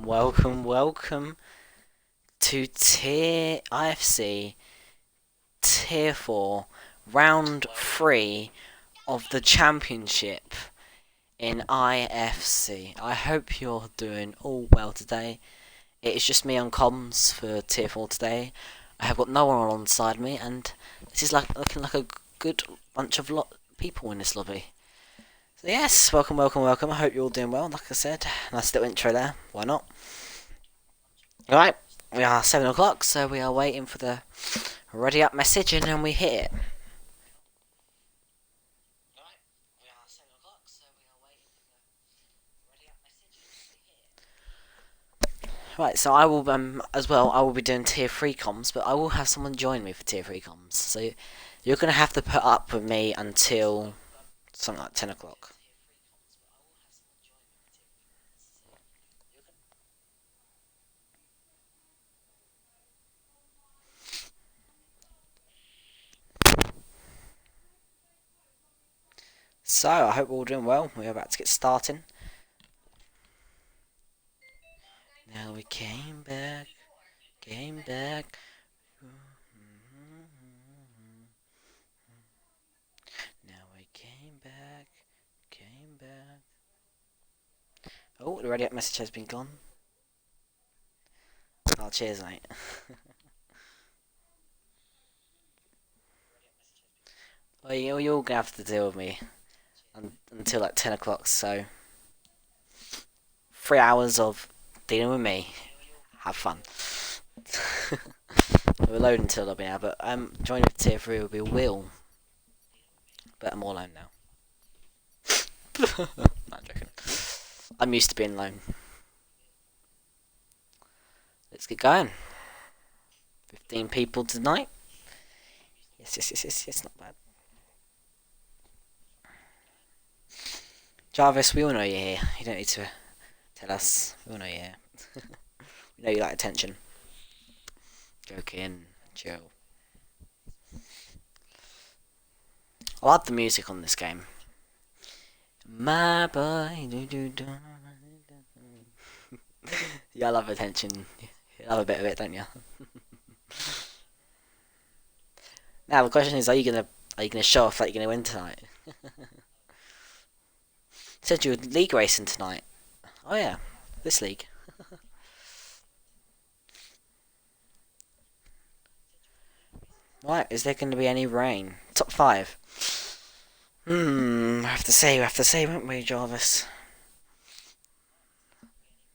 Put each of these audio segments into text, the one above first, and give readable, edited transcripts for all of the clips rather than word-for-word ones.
welcome to IFC Tier 4 Round 3 of the Championship in IFC. I hope you're doing all well today. It is just me on comms for Tier 4 today. I have got no one alongside me, and this is looking like a good bunch of people in this lobby. So yes, welcome. I hope you're all doing well. Like I said, nice little intro there. Why not? Alright, we are 7 o'clock, so we are waiting for the ready up message, and then we hit it. Right, so I will as well. I will be doing tier 3 comms, but I will have someone join me for tier 3 comms. So you're gonna have to put up with me until something like 10 o'clock. So I hope we're all doing well. We're about to get starting. Now we came back. Now we came back. Oh, the ready up message has been gone. Oh, cheers, mate. Well, you're all gonna have to deal with me until like 10 o'clock, so 3 hours of dealing with me. Have fun. We're loading until lobby now, but joining for tier 3 will be Will. But I'm all alone now. No, I'm joking. I'm used to being alone. Let's get going. 15 people tonight. Yes, not bad. Jarvis, we all know you're here. You don't need to tell us. We all know you're here. We know you like attention. Joking. Chill. I love the music on this game. My boy. Yeah, I love attention. You love a bit of it, don't you? Now the question is, are you gonna show off that you're gonna win tonight? Said you were league racing tonight. Oh yeah, this league. Right, is there going to be any rain? Top 5. We have to say, won't we, Jarvis?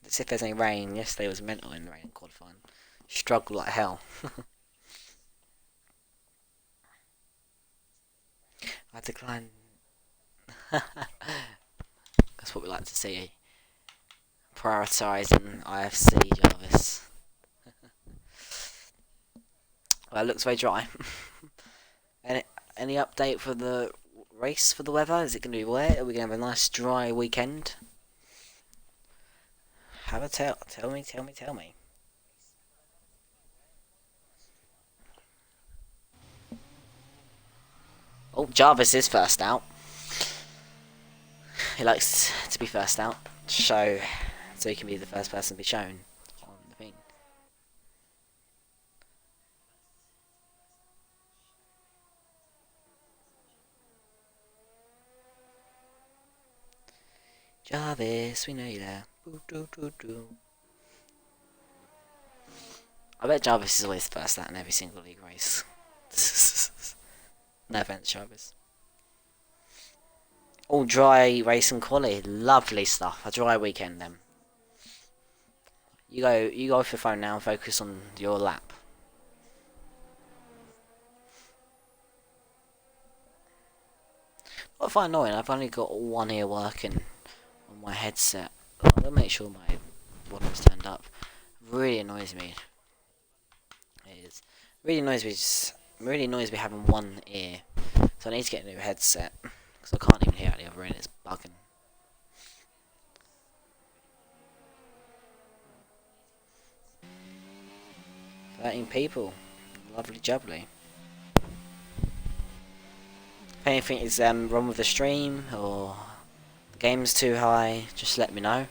Let's see if there's any rain. Yesterday was mental in the rain qualifying. Struggled like hell. I declined. That's what we like to see. Prioritising IFC, Jarvis. Well, it looks very dry. Any update for the race for the weather? Is it going to be wet? Are we going to have a nice dry weekend? Have a tell me. Oh, Jarvis is first out. He likes to be first out, so he can be the first person to be shown on the thing. Jarvis, we know you there. I bet Jarvis is always the first out in every single league race. No offense, Jarvis. All dry race and quality, lovely stuff. A dry weekend then. You go off your phone now and focus on your lap. What I find annoying, I've only got one ear working on my headset. I'll make sure my volume's turned up. Really annoys me. It is. Really annoys me having one ear. So I need to get a new headset. Because I can't even hear out the other end, it's bugging. "13 people. Lovely jubbly. If anything is wrong with the stream, or the game's too high, just let me know.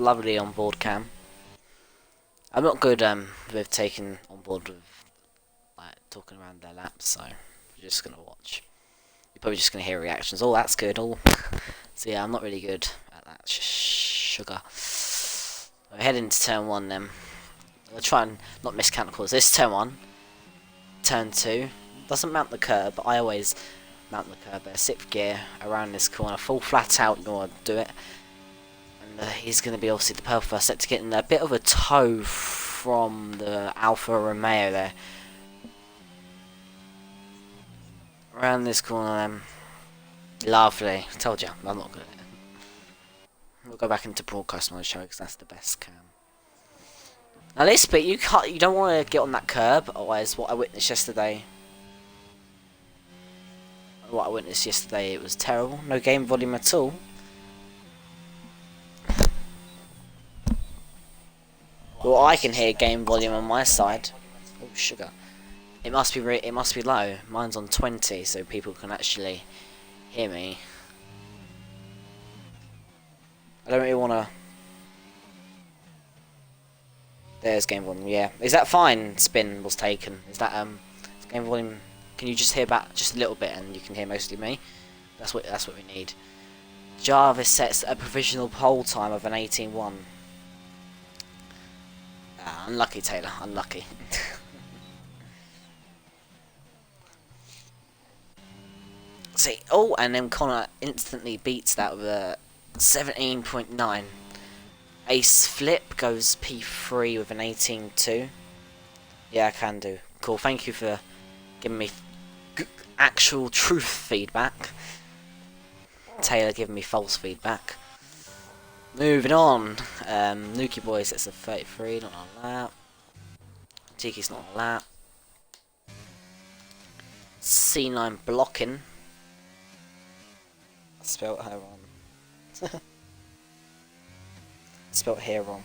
lovely on board cam. I'm not good with taking on board with like talking around their laps, so we're just gonna watch. You're probably just gonna hear reactions. Oh, that's good. Oh, so yeah, I'm not really good at that. Sugar. We're heading to turn 1 then. We'll try and not miss counter calls. This turn 1, turn 2 doesn't mount the curb, but I always mount the curb at 6th gear around this corner, full flat out. You want to do it. He's going to be obviously the purple first set to get in a bit of a toe from the Alfa Romeo there. Around this corner then. Lovely. Told you, I'm not good at it. We'll go back into broadcast mode, show because that's the best cam. Now this bit, you don't want to get on that curb, otherwise what I witnessed yesterday. It was terrible. No game volume at all. Well, I can hear game volume on my side. Oh, sugar. It must be low. Mine's on 20, so people can actually hear me. I don't really want to. There's game volume. Yeah, is that fine? Spin was taken. Is that game volume? Can you just hear back just a little bit, and you can hear mostly me? That's what we need. Jarvis sets a provisional pole time of an 18:1. Unlucky, Taylor. Unlucky. See, oh, and then Connor instantly beats that with a 17.9. Ace flip goes P3 with an 18.2. Yeah, I can do. Cool. Thank you for giving me actual truth feedback. Taylor giving me false feedback. Moving on, Nuki Boy sets a 33, not on a lap. Tiki's not on a lap. C9 blocking. I spelled her wrong. Spelled here wrong.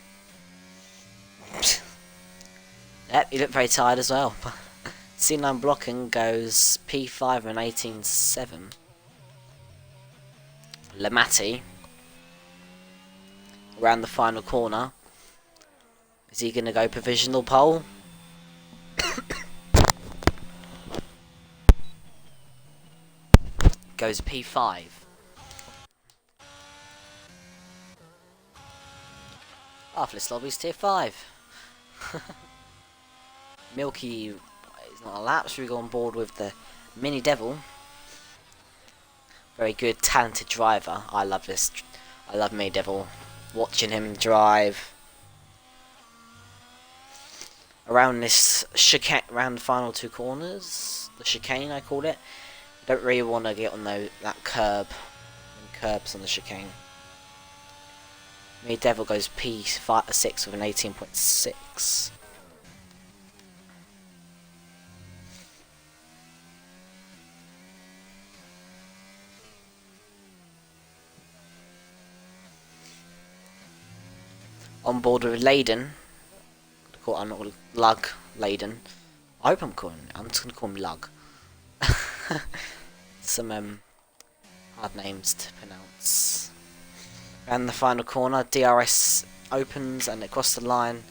Yep, you look very tired as well. C9 blocking goes P5 and 18.7. Lamatti. Around the final corner. Is he going to go provisional pole? Goes P5. Artless Lobby's tier 5. Milky is not a lap, so we go on board with the Mini Devil. Very good, talented driver. I love this. I love Mini Devil. Watching him drive around this chicane, around the final 2 corners, the chicane I called it. Don't really want to get on that curb, curbs on the chicane. Me Devil goes P6 with an 18.6. On board with Layden. I'm not going to Lug Layden. I hope I'm just going to call him Lug. Some hard names to pronounce. And the final corner, DRS opens and across the line.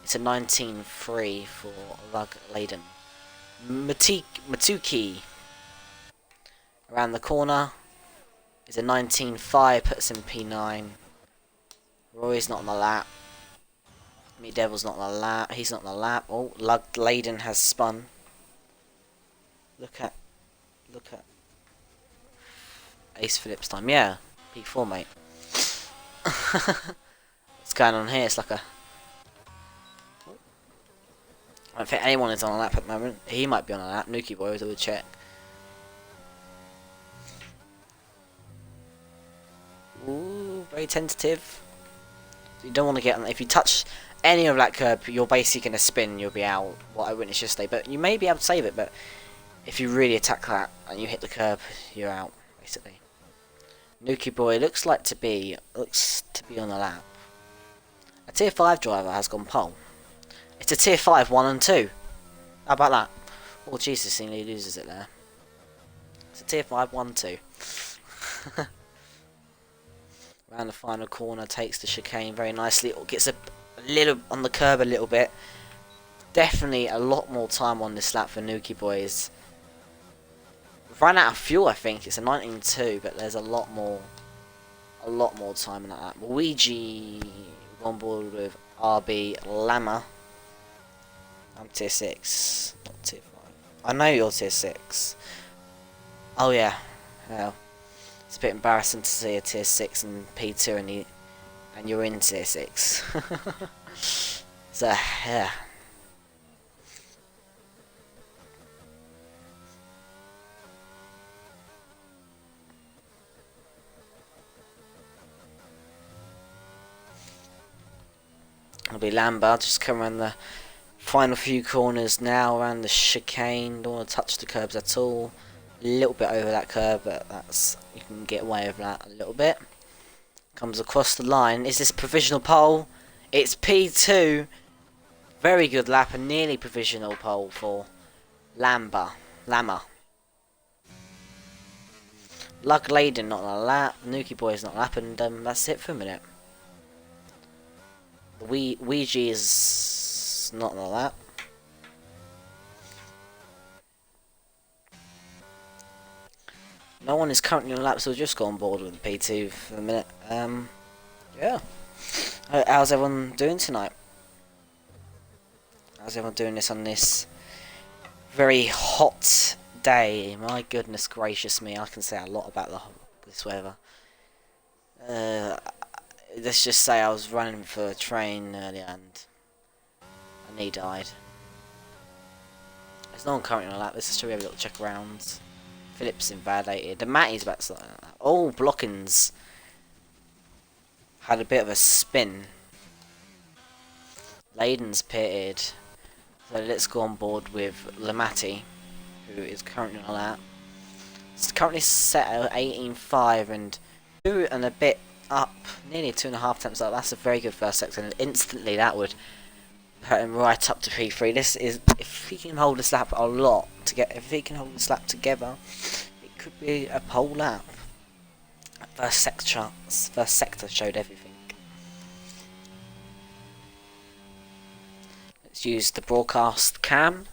It's a 19.3 for Lug Layden. Matuki around the corner is a 19.5, puts him P9. Roy's not on the lap. Me Devil's not on the lap. He's not on the lap. Oh, Lug Layden has spun. Look at Ace Phillips time. Yeah, P4, mate. What's going on here? It's like a. I don't think anyone is on a lap at the moment. He might be on a lap. Nuki Boy will check. Ooh, very tentative. You don't want to get on. If you touch any of that curb, you're basically going to spin. You'll be out. What I witnessed yesterday, but you may be able to save it. But if you really attack that and you hit the curb, you're out basically. Nuki Boy looks to be on the lap. A tier 5 driver has gone pole. It's a tier 5 1 and 2. How about that? Oh Jesus, he loses it there. It's a tier 5 1 2. Around the final corner, takes the chicane very nicely. Or gets a little on the curb a little bit. Definitely a lot more time on this lap for Nuki boys. We've run out of fuel, I think. It's a 19.2, but there's a lot more time in that lap. Luigi on board with RB Lama. I'm tier 6, not tier 5. I know you're tier 6. Oh yeah. Well, it's a bit embarrassing to see a tier 6 and P2 and you're in tier 6. So, yeah. It'll be Lambert just come around the final few corners now, around the chicane. Don't want to touch the curbs at all. A little bit over that curb, but that's, you can get away with that a little bit. Comes across the line. Is this provisional pole? It's P2. Very good lap and nearly provisional pole for Lama. Luck laden not on a lap. Nuki boy's not lapping. That's it for a minute. Ouija is not on a lap. No one is currently on a lap, so we'll just go on board with the P2 for a minute. Yeah. How's everyone doing tonight? How's everyone doing this on this very hot day? My goodness gracious me, I can say a lot about this weather. Let's just say I was running for a train earlier and my knee died. There's no one currently on a lap. Let's just have a little check around. Phillips invalidated. The Matty's about to start. Oh, Blockins had a bit of a spin. Layden's pitted. So let's go on board with Lamatti, who is currently on a lap. It's currently set at 18.5 and 2 and a bit up, nearly 2.5 temps up. That's a very good first sector, and instantly that would put him right up to P3. This is, if he can hold this lap a lot if he can hold this lap together, it could be a pole lap. First sector showed everything. Let's use the broadcast cam.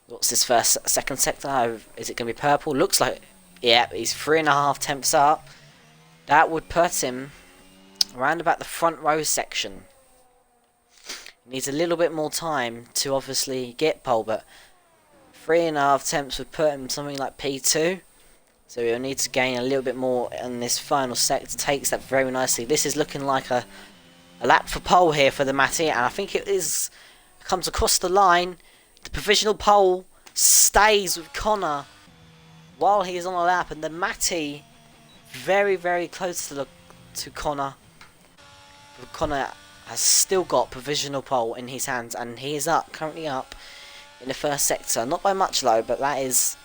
What's this second sector? Is it going to be purple? Looks like, yeah, he's 3.5 temps up. That would put him around about the front row section. He needs a little bit more time to obviously get pole, but 3.5 temps would put him something like P2. So he'll need to gain a little bit more in this final sector. Takes that very nicely. This is looking like a lap for pole here for the Matty, and I think it is comes across the line. The provisional pole stays with Connor while he is on a lap, and the Matty very, very close to Connor. Connor has still got provisional pole in his hands, and he is currently up in the first sector. Not by much though, but that is,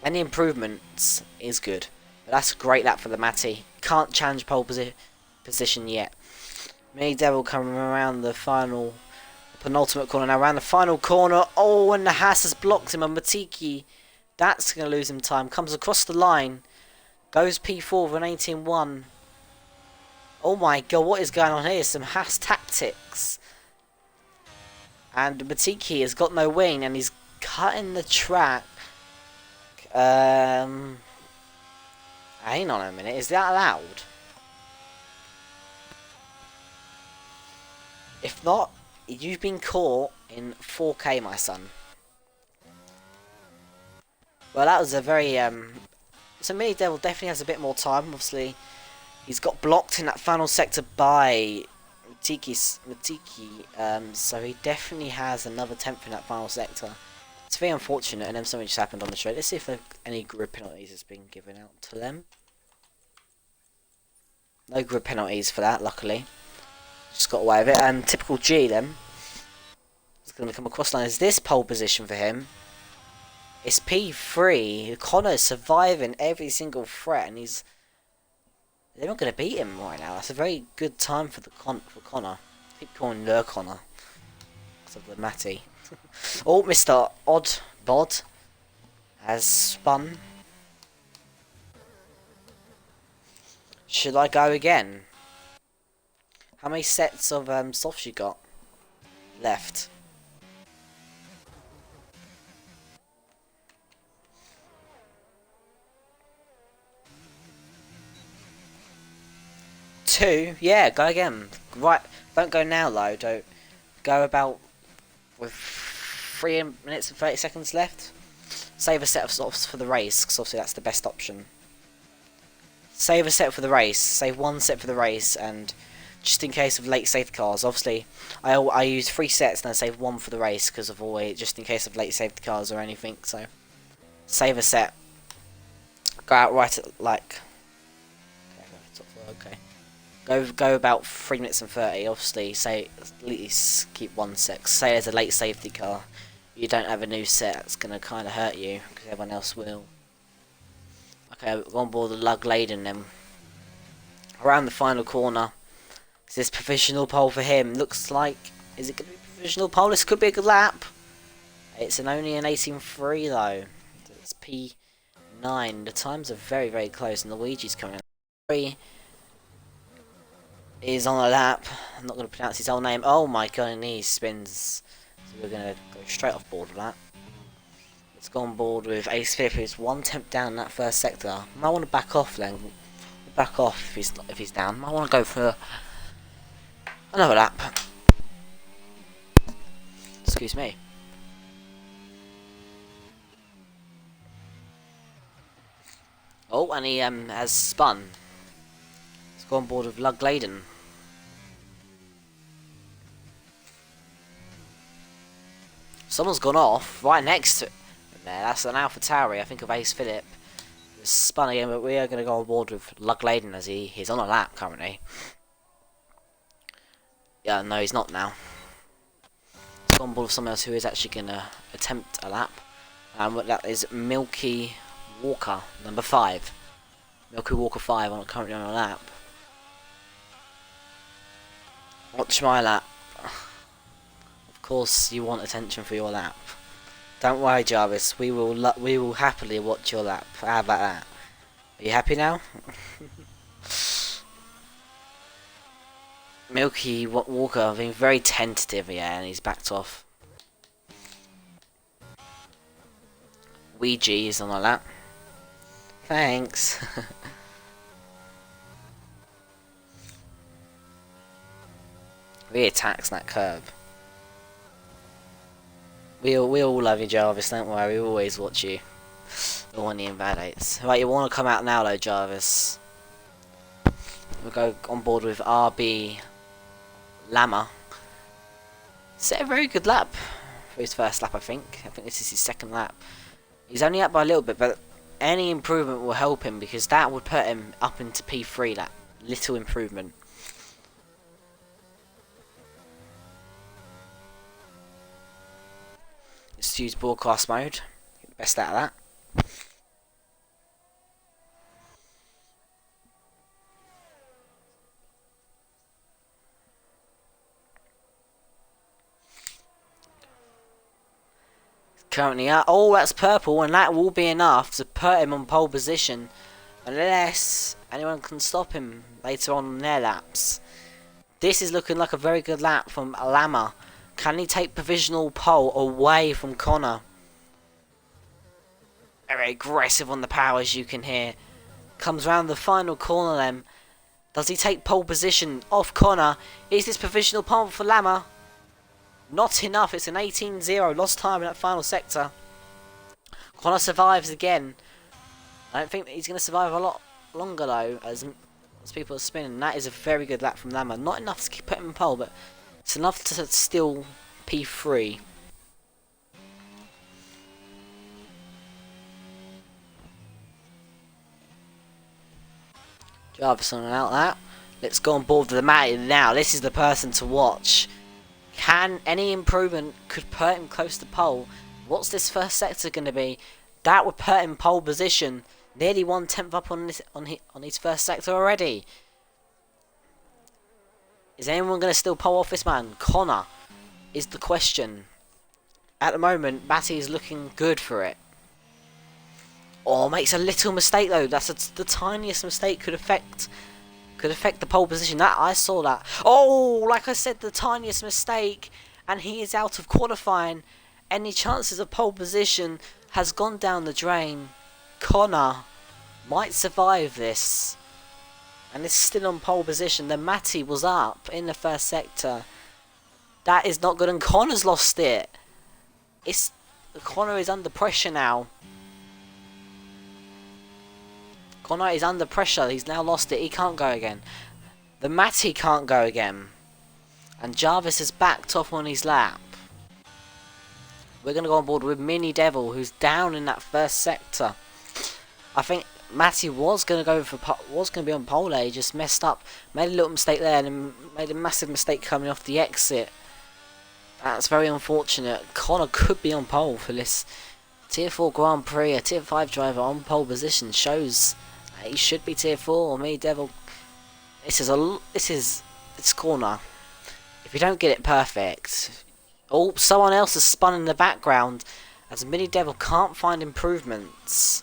any improvements is good. But that's a great lap for the Matty. Can't challenge pole position yet. Mini Devil coming around the penultimate corner now. Around the final corner. Oh, and the Haas has blocked him, and Matiki, that's going to lose him time. Comes across the line. Goes P4 with an 18.1. Oh my god, what is going on here? Some Haas tactics. And Matiki has got no wing, and he's cutting the track. Hang on a minute, is that allowed? If not, you've been caught in 4K, my son. Well, that was a very, so Mini Devil definitely has a bit more time, obviously. He's got blocked in that final sector by Matiki, so he definitely has another 10th in that final sector. It's very unfortunate, and then something just happened on the straight. Let's see if any grid penalties has been given out to them. No grid penalties for that, luckily. Just got away with it, and typical G then. It's going to come across line. Is this pole position for him? It's P3. Connor's surviving every single threat, and they're not going to beat him right now. That's a very good time for Connor. Keep calling Le Connor because of the Matty. Oh, Mr. Odd Bod has spun. Should I go again? How many sets of softs you got left? Two? Yeah, go again. Right, don't go now though. Don't go about with 3 minutes and 30 seconds left. Save a set of softs for the race, because obviously that's the best option. Save a set for the race. Save one set for the race, and just in case of late safety cars. Obviously, I use 3 sets and I save one for the race because of always just in case of late safety cars or anything. So save a set. Go out right at like. Okay. Go about 3 minutes and 30. Obviously, say at least keep one set. Say there's a late safety car, you don't have a new set. That's gonna kind of hurt you because everyone else will. Okay, we're on board the lug laden then. Around the final corner. Is this provisional pole for him? Looks like. Is it gonna be provisional pole? This could be a good lap. It's only an 18.3 though. It's P9. The times are very very close. And Luigi's coming. 3 is on a lap. I'm not going to pronounce his whole name. Oh my god, and he spins. So we're going to go straight off board with that. Let's go on board with Ace Philip, who's 1 temp down in that first sector. Might want to back off then. Back off if he's down. Might want to go for another lap. Excuse me. Oh, and he has spun. Let's go on board with Lug Laden. Someone's gone off right next to it. There, that's an Alpha Tauri, I think of Ace Philip. It's spun again, but we are going to go on board with Lug Laden as he's on a lap currently. Yeah, no, he's not now. Let's go on board with someone else who is actually going to attempt a lap. And that is Milky Walker, number 5. Milky Walker 5 currently on a lap. Watch my lap. Of course, you want attention for your lap. Don't worry, Jarvis. We will happily watch your lap. How about that? Are you happy now? Milky Walker being very tentative, yeah, and he's backed off. Ouija is on a lap. Thanks. Really attacks that curb. We all love you, Jarvis, don't worry, we always watch you. All on the invalidates. Right, you want to come out now though, Jarvis. We'll go on board with RB Lama. Set a very good lap for his first lap, I think. I think this is his second lap. He's only up by a little bit, but any improvement will help him because that would put him up into P3, that little improvement. Let's use broadcast mode. Get the best out of that. Currently out. Oh, that's purple, and that will be enough to put him on pole position, unless anyone can stop him later on in their laps. This is looking like a very good lap from Lama. Can he take provisional pole away from Connor? Very aggressive on the power, as you can hear. Comes round the final corner then. Does he take pole position off Connor? Is this provisional pole for Lama? Not enough. It's an 18-0. Lost time in that final sector. Connor survives again. I don't think that he's going to survive a lot longer though, as people are spinning. That is a very good lap from Lama. Not enough to put him in pole, but it's enough to still P3. Jarvis on out that. Let's go on board with the Matty now. This is the person to watch. Can any improvement could put him close to pole? What's this first sector going to be? That would put him pole position. Nearly 1/10 up on his first sector already. Is anyone going to still pole off this man? Connor is the question. At the moment, Matty is looking good for it. Oh, makes a little mistake though. That's the tiniest mistake could affect could affect the pole position. That I saw that. Oh, like I said, the tiniest mistake, and he is out of qualifying. Any chances of pole position has gone down the drain. Connor might survive this, and is still on pole position. The Matty was up in the first sector. That is not good, and Connor's lost it. Connor is under pressure now. Connor is under pressure. He's now lost it. He can't go again. The Matty can't go again. And Jarvis is backed off on his lap. We're going to go on board with Mini Devil, who's down in that first sector. I think Matty was going to be on pole. He just messed up, made a little mistake there, and made a massive mistake coming off the exit. That's very unfortunate. Connor could be on pole for this Tier 4 Grand Prix. A Tier 5 driver on pole position shows that he should be Tier 4. Or Mini Devil. It's corner. If you don't get it perfect. Oh, someone else has spun in the background as Mini Devil can't find improvements.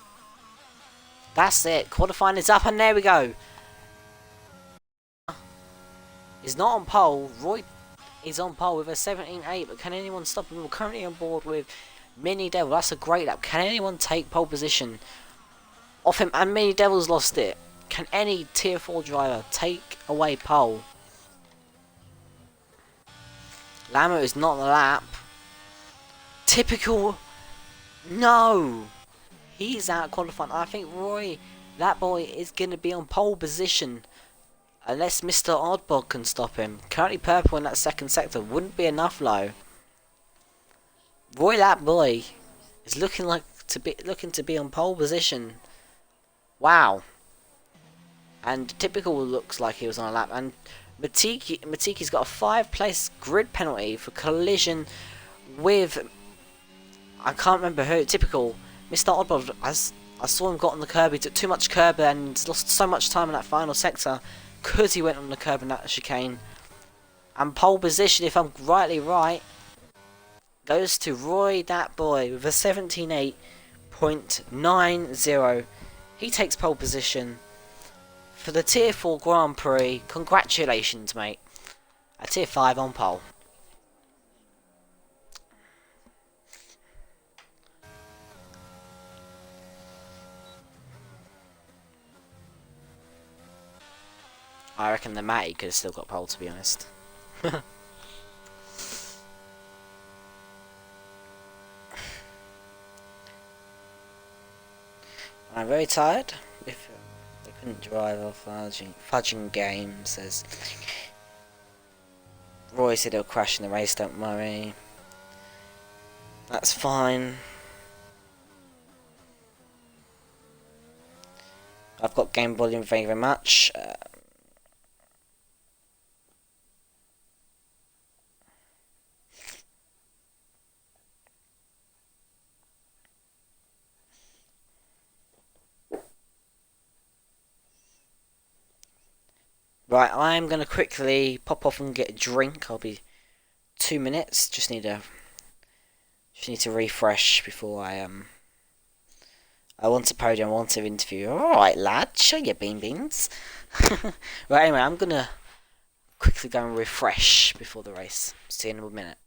That's it. Qualifying is up, and there we go. He's not on pole. Roy is on pole with a 17.8, but can anyone stop him? We're currently on board with Mini Devil. That's a great lap. Can anyone take pole position off him? And Mini Devil's lost it. Can any Tier 4 driver take away pole? Lamo is not the lap. Typical. No. He's out qualifying. I think Roy, that boy, is going to be on pole position. Unless Mr. Oddbog can stop him. Currently purple in that second sector. Wouldn't be enough though. Roy, that boy, is looking to be on pole position. Wow. And Typical looks like he was on a lap. And Matiki's got a 5-place grid penalty for collision with, I can't remember who. Typical. Mr. Oddbog, as I saw him got on the curb, he took too much curb and lost so much time in that final sector because he went on the curb in that chicane. And pole position, if I'm rightly right, goes to Roy, that boy, with a 17.8.90. He takes pole position for the Tier 4 Grand Prix. Congratulations, mate. A Tier 5 on pole. I reckon the Matty could have still got pole, to be honest. I'm very tired. If I couldn't drive off fudging game, says Roy said he'll crash in the race, don't worry. That's fine. I've got game volume, thank you very much. Right, I'm gonna quickly pop off and get a drink. I'll be 2 minutes. Just need to refresh before I want a podium, I want to interview. Alright lad, show your bean beans. Right, anyway, I'm gonna quickly go and refresh before the race. See you in a minute.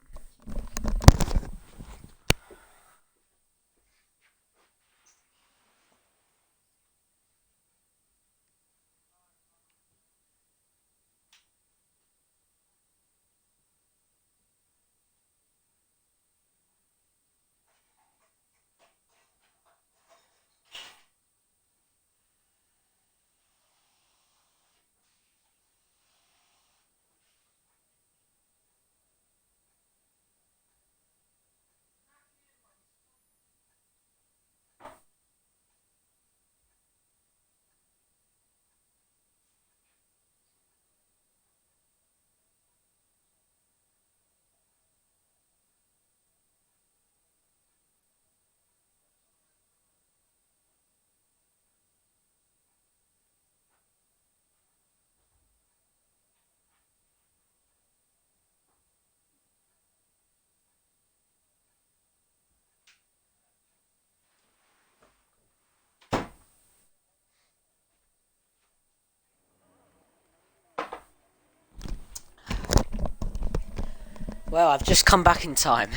Well, I've just come back in time.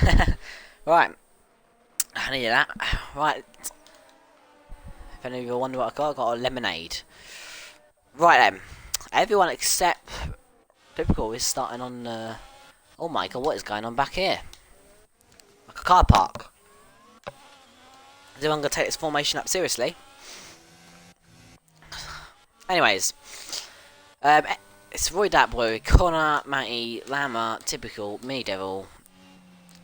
Right, I needed that. Right, if any of you wonder what I got a lemonade. Right then, everyone except Typical is starting on. Oh my god, what is going on back here? Like a car park. Is anyone gonna take this formation up seriously? Anyways, it's Roy Datboy, Connor, Matty, Lama, Typical, me Devil,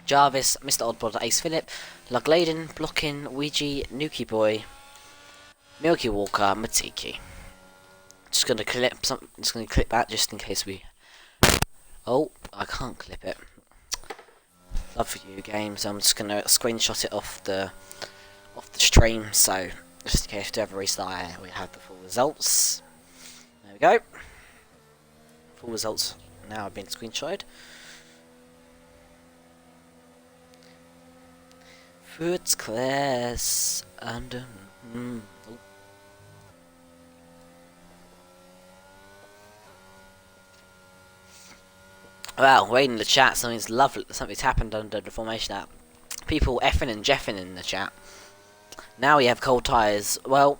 Jarvis, Mr. Oddbod, Ace Phillip, Lugladen, Blockin, Ouija, Nuki Boy, Milky Walker, Matiki. Just gonna clip some. Just gonna clip that just in case we. Oh, I can't clip it. Love for you game, so I'm just gonna screenshot it off the stream. So just in case we do have a restart, we have the full results. There we go. Full results now have been screenshotted. First class and oh. Well, reading in the chat, something's lovely. Something's happened under the formation app. People effing and jeffing in the chat. Now we have cold tires. Well,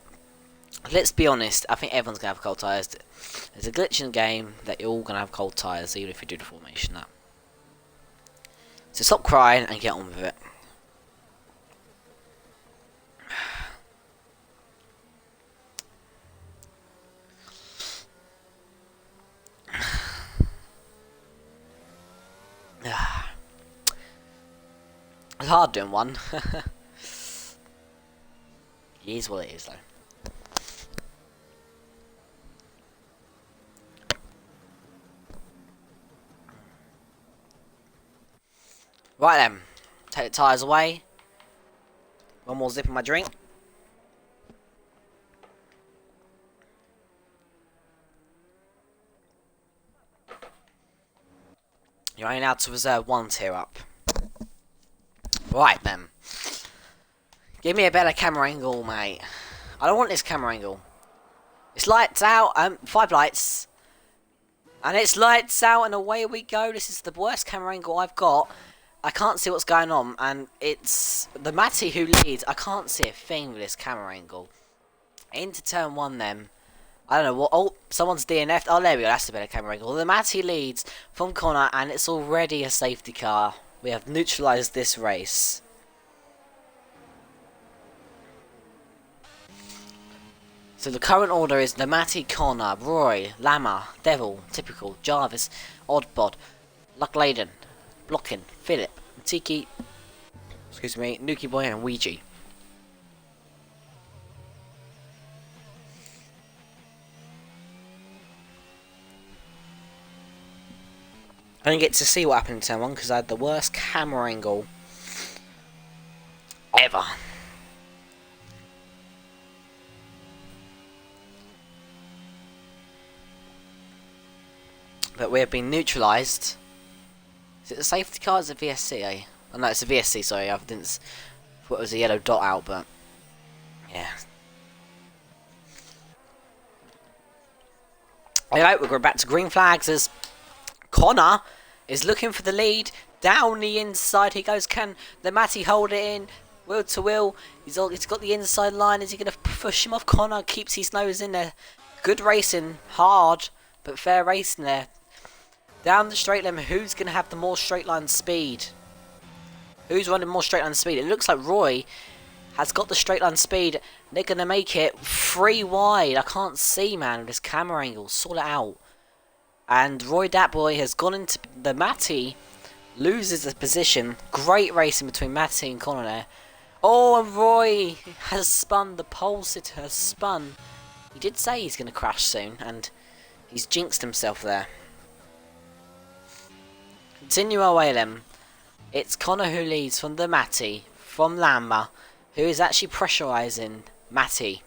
let's be honest. I think everyone's gonna have cold tires. There's a glitch in the game that you're all gonna have cold tires, even if you do the formation app. So stop crying and get on with it. It's hard doing one. It is what it is, though. Right then, take the tyres away. One more zip in my drink. You're only allowed to reserve one tier up. Right then. Give me a better camera angle, mate. I don't want this camera angle. It's lights out, 5 lights. And it's lights out and away we go. This is the worst camera angle I've got. I can't see what's going on, and it's the Matty who leads. I can't see a thing with this camera angle. Into turn 1 then. I don't know what. Oh, someone's DNF'd. Oh, there we go. That's a better camera angle. The Matty leads from corner, and it's already a safety car. We have neutralised this race. So the current order is the Matty, Connor, Roy, Lama, Devil, Typical, Jarvis, Oddbod, Luckladen, Blockin, Phillip, Tiki, excuse me, Nuki Boy, and Ouija. I didn't get to see what happened in turn 1 because I had the worst camera angle ever. But we have been neutralised. Is it the safety car? It's a VSC, eh? Oh no, it's a VSC, sorry. I didn't thought it was a yellow dot out, but yeah. Alright, we're going back to green flags as Connor is looking for the lead. Down the inside he goes. Can the Matty hold it in? Wheel to wheel. He's got the inside line. Is he going to push him off? Connor keeps his nose in there. Good racing. Hard, but fair racing there. Down the straight line. Who's going to have the more straight line speed? Who's running more straight line speed? It looks like Roy has got the straight line speed. They're going to make it 3 wide. I can't see, man, with this camera angle. Sort it out. And Roy Datboy has gone into the Matty, loses the position. Great racing between Matty and Connor there. Oh, and Roy has spun. The pole sitter has spun. He did say he's going to crash soon, and he's jinxed himself there. Continue our way then. It's Connor who leads from the Matty, from Lamba, who is actually pressurising Matty.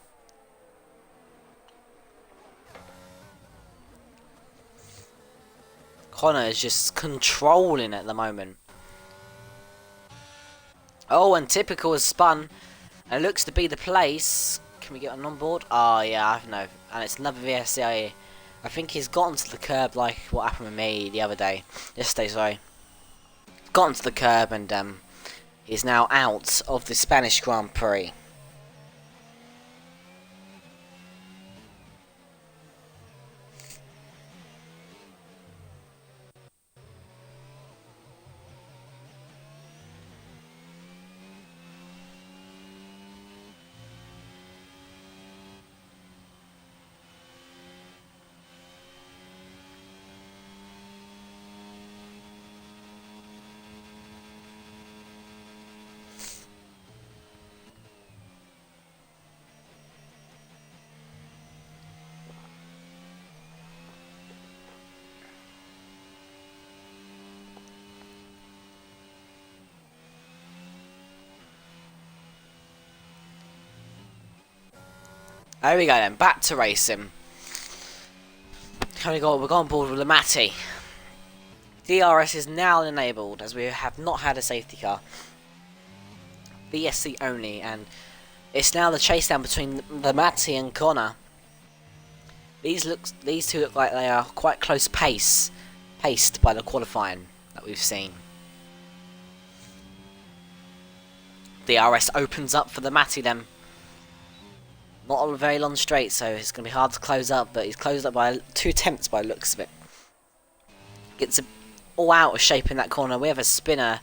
Connor is just controlling at the moment. Oh, and Typical has spun. And it looks to be the place. Can we get on board? Oh, yeah, I don't know. And it's another VSCIE. I think he's gotten to the curb like what happened with me the other day. Yesterday, sorry. gotten to the curb and is now out of the Spanish Grand Prix. There we go then, back to racing. We're going on board with Lamatti. DRS is now enabled as we have not had a safety car. VSC only, and it's now the chase down between Lamatti and Connor. These two look like they are quite close paced by the qualifying that we've seen. DRS opens up for Lamatti then. Not a very long straight, so it's going to be hard to close up, but he's closed up by 2 tenths by the looks of it. Gets all out of shape in that corner. We have a spinner.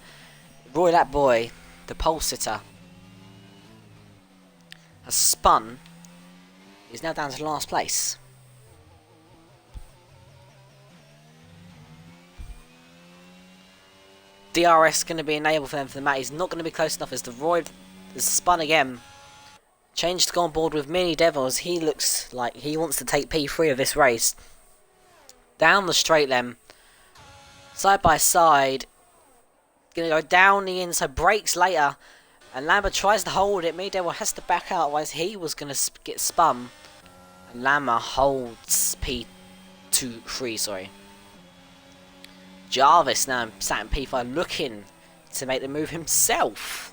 Roy, that boy, the pole sitter, has spun. He's now down to last place. DRS going to be enabled for them for the mat. He's not going to be close enough as the Roy has spun again. Changed to go on board with Mini Devils. He looks like he wants to take P3 of this race. Down the straight then. Side by side. Gonna go down the inside. Brakes later. And Lambert tries to hold it. Mini Devil has to back out. Otherwise he was going to get spun. And Lambert holds P3, sorry. Jarvis now sat in P5 looking to make the move himself.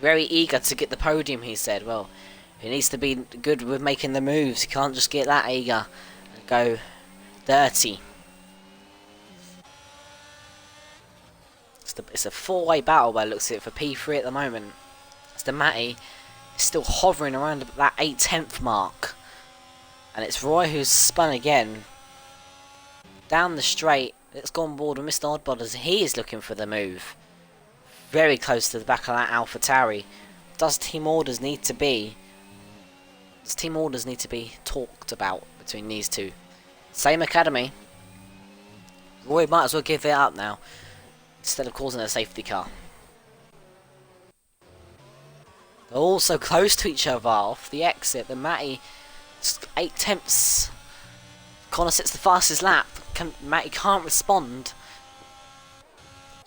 Very eager to get the podium, he said. Well, he needs to be good with making the moves. He can't just get that eager and go dirty. It's a 4-way battle by the looks of it for P3 at the moment. As Lamatti is still hovering around that 8/10 mark. And it's Roy who's spun again. Down the straight. Let's go on board with Mr. Oddbod as he is looking for the move. Very close to the back of that AlphaTauri. Does team orders need to be talked about between these two? Same academy. Roy might as well give it up now instead of causing a safety car. They're all so close to each other off the exit. The Matty 8/10. Connor sits the fastest lap. Matty can't respond.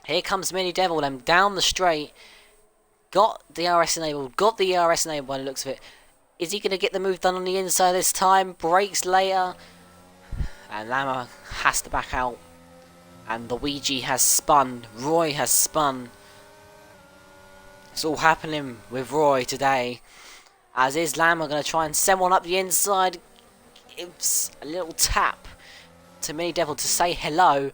Here comes Mini Devil then down the straight. Got the DRS enabled. Got the DRS enabled by the looks of it. Is he going to get the move done on the inside this time? Brakes later. And Lama has to back out. And the Ouija has spun. Roy has spun. It's all happening with Roy today. As is Lama going to try and send one up the inside. Gives a little tap to Mini Devil to say hello.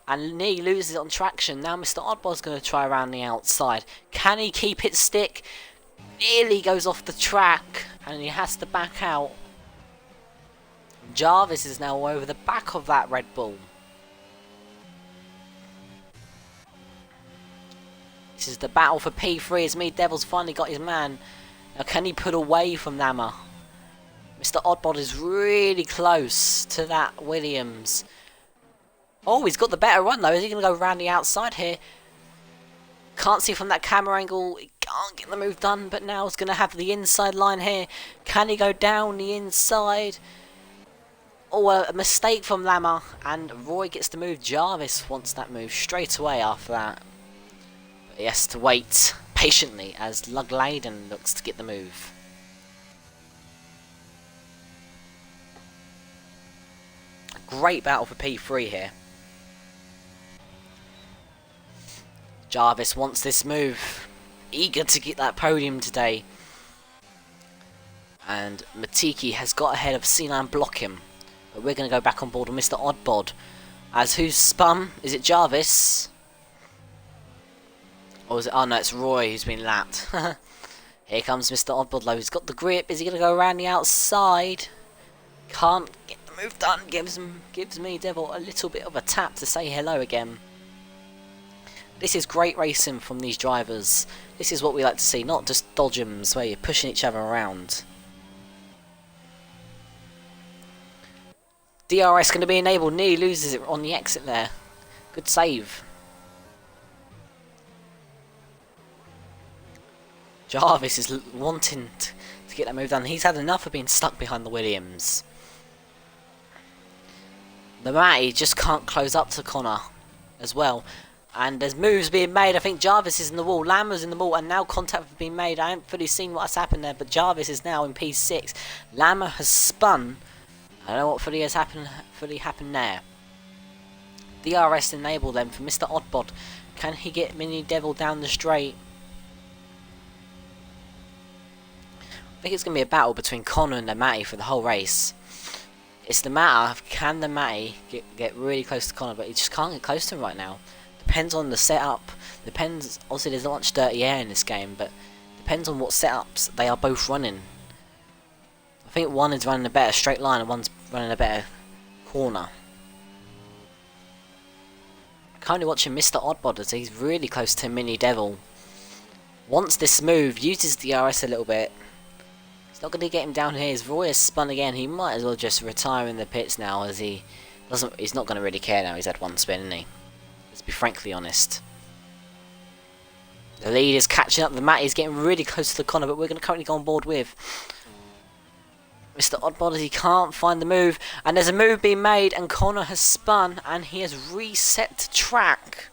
And Knee loses it on traction. Now Mr. Oddball's going to try around the outside. Can he keep it stick? Nearly goes off the track. And he has to back out. Jarvis is now over the back of that Red Bull. This is the battle for P3 as Mini Devil's finally got his man. Now can he put away from Nama? Mr. Oddball is really close to that Williams. Oh, he's got the better run though. Is he going to go around the outside here? Can't see from that camera angle. He can't get the move done, but now he's going to have the inside line here. Can he go down the inside? Oh, a mistake from Lama, and Roy gets to move. Jarvis wants that move straight away after that. But he has to wait patiently as Lugladen looks to get the move. Great battle for P3 here. Jarvis wants this move. Eager to get that podium today. And Matiki has got ahead of C9 Blockham. But we're going to go back on board with Mr. Oddbod. As who's spun? Is it Jarvis? Or is it... Oh no, it's Roy who's been lapped. Here comes Mr. Oddbod though. He's got the grip. Is he going to go around the outside? Can't get the move done. Gives me Devil a little bit of a tap to say hello again. This is great racing from these drivers. This is what we like to see, not just dodgems where you're pushing each other around. DRS going to be enabled. Nearly loses it on the exit there. Good save. Jarvis is wanting to get that move done. He's had enough of being stuck behind the Williams. The Matty just can't close up to Connor as well. And there's moves being made. I think Jarvis is in the wall. Lammer's in the wall. And now contact has been made. I haven't fully seen what's happened there. But Jarvis is now in P6. Lammer has spun. I don't know what fully happened there. DRS enabled then for Mr. Oddbod. Can he get Mini Devil down the straight? I think it's going to be a battle between Connor and the Matty for the whole race. It's the matter of can the Matty get really close to Connor, but he just can't get close to him right now. Depends on the setup. Depends. Obviously, there's not much dirty air in this game, but depends on what setups they are both running. I think one is running a better straight line and one's running a better corner. Currently watching Mr. Oddbod as he's really close to Mini Devil. Wants this move, uses the DRS a little bit. It's not going to get him down here. His Roy has spun again. He might as well just retire in the pits now, as he's not going to really care now. He's had one spin, isn't he? Let's be frankly honest. The lead is catching up. The Matty is getting really close to the Connor, but we're going to currently go on board with Mr. Oddbod as he can't find the move. And there's a move being made, and Connor has spun, and he has reset to track.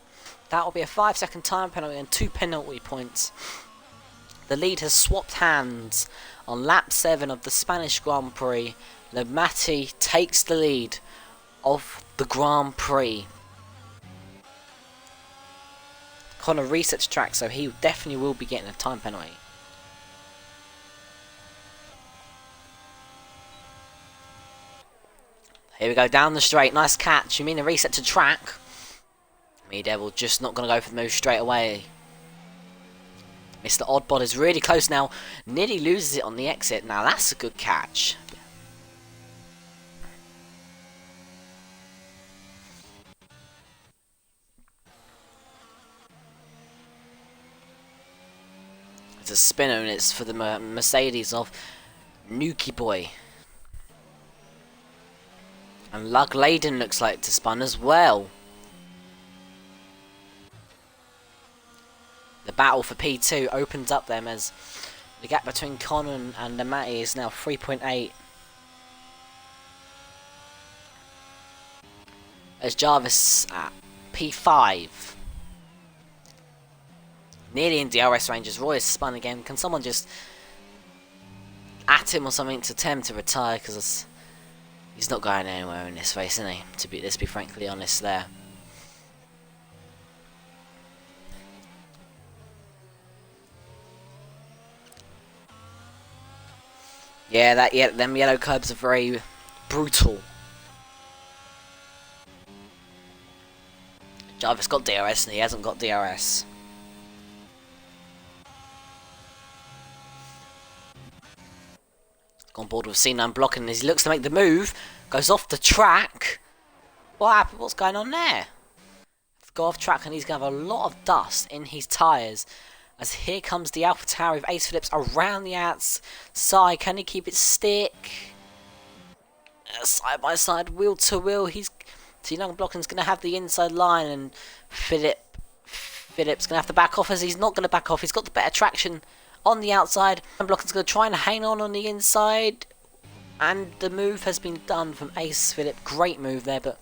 That will be a 5-second time penalty and 2 penalty points. The lead has swapped hands on lap 7 of the Spanish Grand Prix. The Matty takes the lead of the Grand Prix. Connor resets track, so he definitely will be getting a time penalty. Here we go, down the straight. Nice catch. You mean a reset to track? Me Devil just not going to go for the move straight away. Mr. Oddbod is really close now. Nearly loses it on the exit. Now that's a good catch. It's a spinner and it's for the Mercedes of Nuki Boy. And Lug Laden looks like to spun as well. The battle for P2 opens up them as the gap between Connor and the Matty is now 3.8. As Jarvis at P5. Nearly in DRS ranges. Roy is spun again. Can someone just at him or something to tell him to retire? Because he's not going anywhere in this race, isn't he? Let's be frankly honest there. Yeah, them yellow curbs are very brutal. Jarvis got DRS and he hasn't got DRS. On board with C9 blocking as he looks to make the move. Goes off the track. What happened? What's going on there? Go off track and he's going to have a lot of dust in his tyres. As here comes the Alpha Tower with Ace Phillips around the outside. Can he keep it stick? Side by side, wheel to wheel. C9 blocking's going to have the inside line and Phillips going to have to back off as he's not going to back off. He's got the better traction on the outside. And Blocking's going to try and hang on the inside. And the move has been done from Ace Phillip. Great move there, but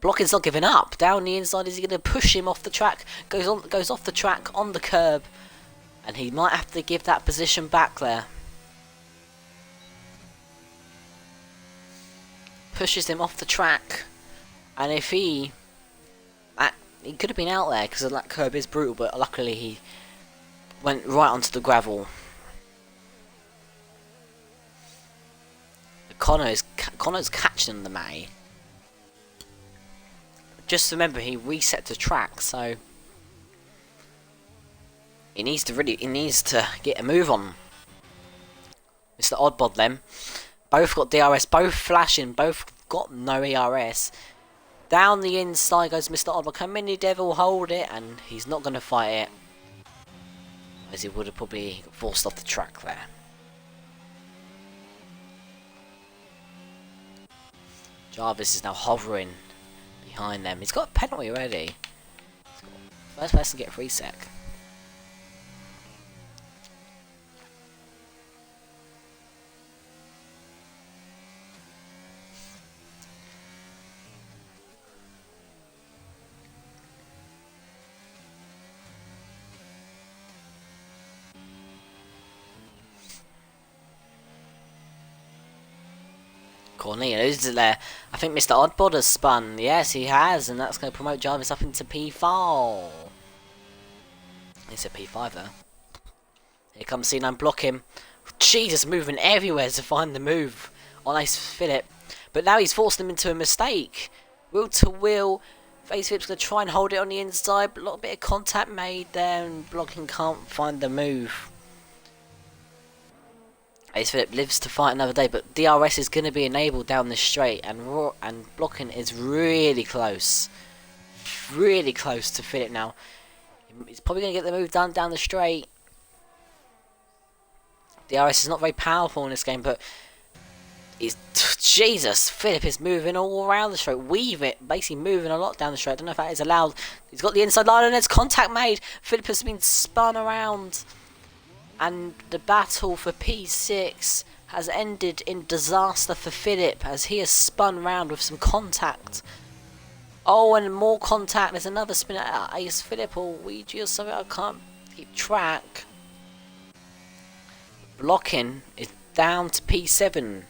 Blocking's not giving up. Down the inside, is he going to push him off the track? Goes off the track on the curb. And he might have to give that position back there. Pushes him off the track. And if he could have been out there because that curb is brutal, but luckily he went right onto the gravel. Connor's catching the Matty. just remember he reset the track, so he needs to get a move on. Mr. Oddbod then. Both got DRS, both flashing, both got no ERS. Down the inside goes Mr. Oddbod. Can Mini Devil hold it? And he's not going to fight it, as he would have probably forced off the track there. Jarvis is now hovering behind them. He's got a penalty already. First person to get a free sec. Cornelius loses it there. I think Mr. Oddbod has spun. Yes, he has, and that's going to promote Jarvis up into P4. It's a P5 there. Here comes C9 blocking. Jesus, moving everywhere to find the move on Ace Philip. But now he's forced him into a mistake. Wheel to wheel. Ace Philip's going to try and hold it on the inside, but a little bit of contact made there, and blocking can't find the move. Ace Philip lives to fight another day, but DRS is going to be enabled down the straight, and blocking is really close to Philip now. He's probably going to get the move done down the straight. DRS is not very powerful in this game, but Jesus, Philip is moving all around the straight, basically moving a lot down the straight. I don't know if that is allowed. He's got the inside line and there's contact made. Philip has been spun around. And the battle for P6 has ended in disaster for Philip, as he has spun round with some contact. Oh, and more contact. There's another spin at Ace Philip or Ouija or something. I can't keep track. Blocking is down to P7.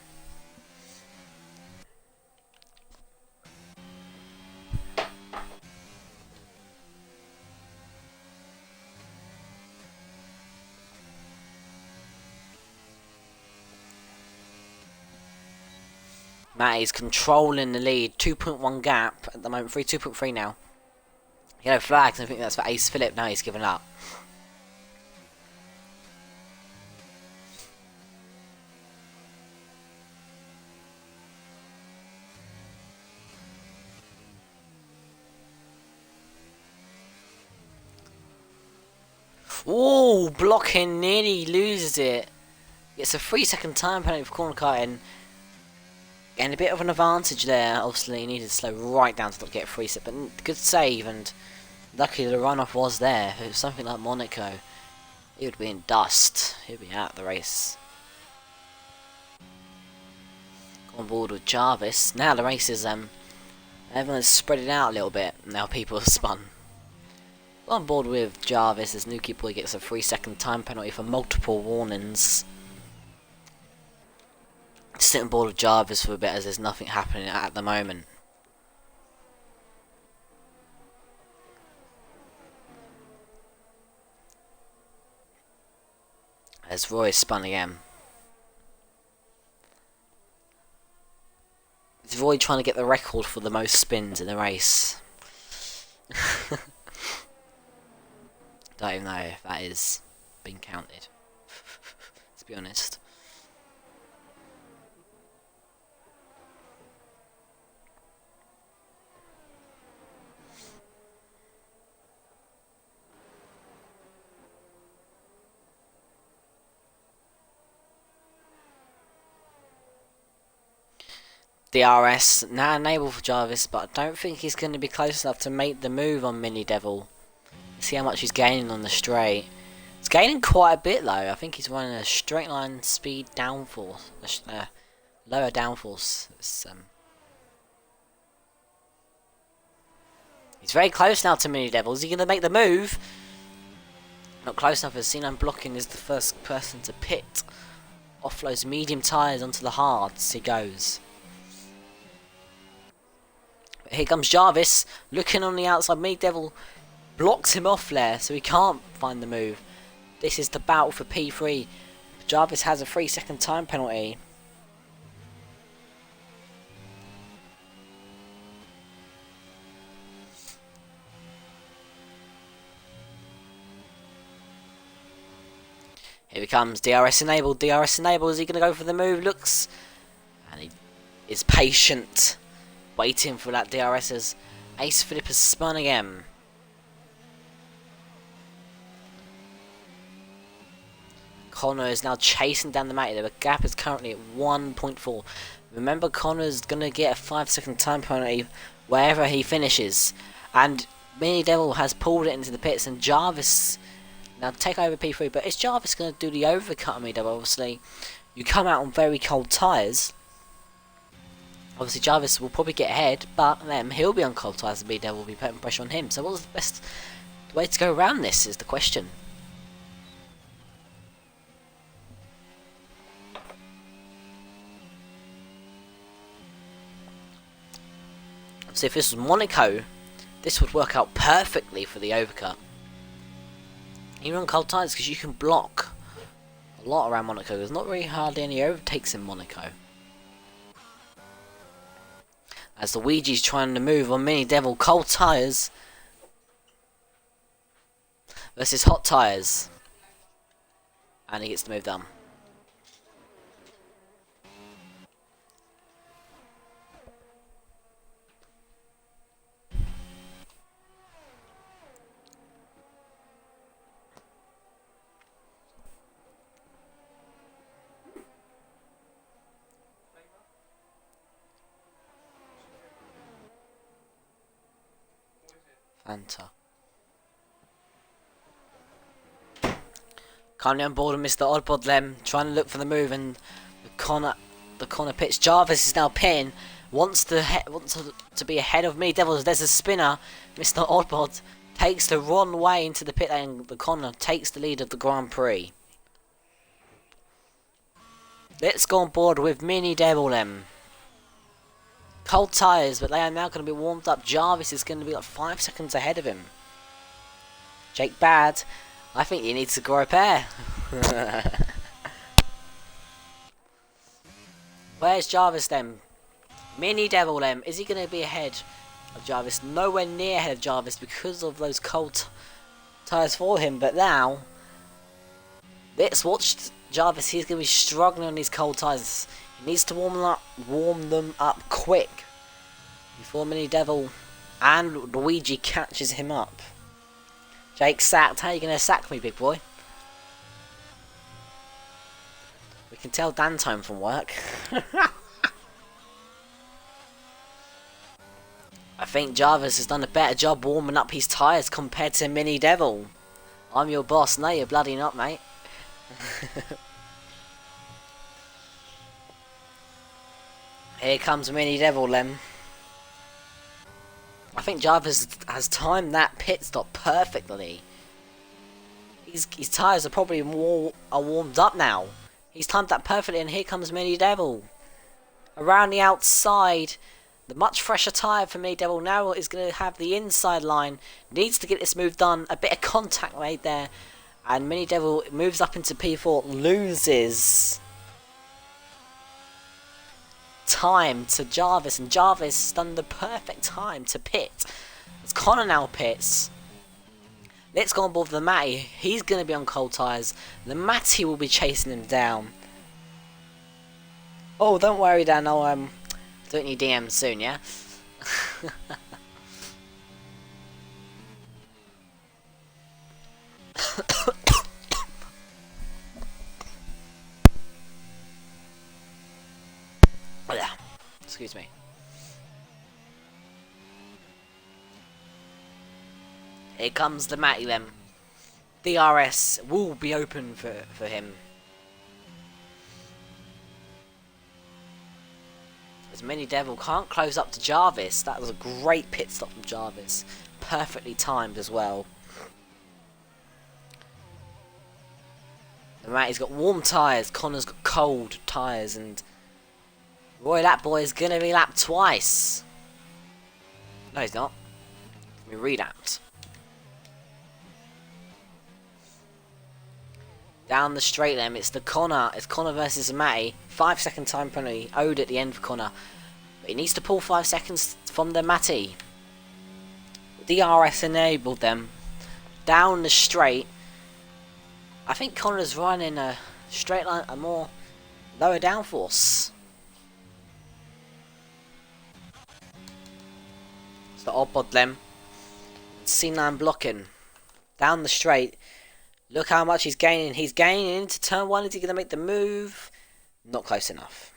Matt is controlling the lead, 2.1 gap at the moment, 2.3 now. Yellow flags, I think that's for Ace Philip, now he's given up. Ooh, blocking nearly loses it. It's a 3-second time penalty for corner karting. And a bit of an advantage there. Obviously, he needed to slow right down to not get a free set, but good save, and luckily the runoff was there. If it was something like Monaco, he would be in dust. He'd be out of the race. On board with Jarvis. Now the race is everyone's spread it out a little bit. Now people have spun. On board with Jarvis as Nuki Boy gets a 3-second time penalty for multiple warnings. Sit on board with Jarvis for a bit as there's nothing happening at the moment. As Roy spun again. Is Roy trying to get the record for the most spins in the race? Don't even know if that is being counted. Let's be honest. DRS now enabled for Jarvis, but I don't think he's going to be close enough to make the move on Mini Devil. See how much he's gaining on the straight. He's gaining quite a bit though. I think he's running a straight line speed downforce, lower downforce. He's very close now to Mini Devil. Is he going to make the move? Not close enough, as C9 blocking is the first person to pit. Offloads medium tyres onto the hards. He goes. But here comes Jarvis, looking on the outside. Mini Devil blocks him off there, so he can't find the move. This is the battle for P3. Jarvis has a 3-second time penalty. Here he comes. DRS enabled. DRS enabled. Is he going to go for the move? Looks. And he is patient. Waiting for that DRS as Ace Philip has spun again. Connor is now chasing down the Matty. The gap is currently at 1.4. Remember, Connor's going to get a 5-second time penalty wherever he finishes. And Mini Devil has pulled it into the pits, and Jarvis now take over P3. But is Jarvis going to do the overcut on Mini Devil? Obviously, you come out on very cold tyres. Obviously, Jarvis will probably get ahead, but then he'll be on cold tyres, and Mini Devil will be putting pressure on him. So, what's the best way to go around this is the question. So if this was Monaco, this would work out perfectly for the overcut. Even on cold tyres, because you can block a lot around Monaco. There's not really hardly any overtakes in Monaco. As the Ouija's trying to move on Mini Devil, cold tyres versus hot tyres. And he gets to move down. Fanta. Currently on board with Mr. Oddbod Lem, trying to look for the move, and the Connor pitch. Jarvis is now pitting, wants to be ahead of Mini Devils. There's a spinner. Mr. Oddbod takes the wrong way into the pit lane. The Connor takes the lead of the Grand Prix. Let's go on board with Mini Devil Lem. Cold tyres, but they are now going to be warmed up. Jarvis is going to be like 5 seconds ahead of him. Jake Bad, I think he needs to grow a pair. Where's Jarvis then? Mini Devil then. Is he going to be ahead of Jarvis? Nowhere near ahead of Jarvis because of those cold tyres for him. But now, let's watch Jarvis. He's going to be struggling on these cold tyres. He needs to warm them up quick before Mini Devil and Luigi catches him up. Jake sacked. How are you going to sack me, big boy? We can tell Dan time from work. I think Jarvis has done a better job warming up his tyres compared to Mini Devil. I'm your boss. No, you're bloody not, mate. Here comes Mini Devil then. I think Jarvis has timed that pit stop perfectly. His tyres are probably warmed up now. He's timed that perfectly, and here comes Mini Devil. Around the outside, the much fresher tyre for Mini Devil now is going to have the inside line. Needs to get this move done. A bit of contact made there. And Mini Devil moves up into P4, loses time to Jarvis, and Jarvis done the perfect time to pit. As Connor now pits. Let's go on board with the Matty. He's going to be on cold tyres. The Matty will be chasing him down. Oh, don't worry, Dan. I'll doing your DM soon, yeah? Excuse me. Here comes the Matty then. DRS will be open for him. As Mini Devil can't close up to Jarvis. That was a great pit stop from Jarvis. Perfectly timed as well. The Matty's got warm tyres. Connor's got cold tyres, and Roy, that boy is going to be lapped twice. No, he's not. Let me relapped. Down the straight then, it's the Connor. It's Connor versus Matty. 5 second time penalty owed at the end for Connor. But he needs to pull 5 seconds from the Matty. DRS enabled them. Down the straight. I think Connor's running a straight line, a more lower downforce. So odd them. C9 blocking. Down the straight. Look how much he's gaining. He's gaining into turn 1. Is he going to make the move? Not close enough.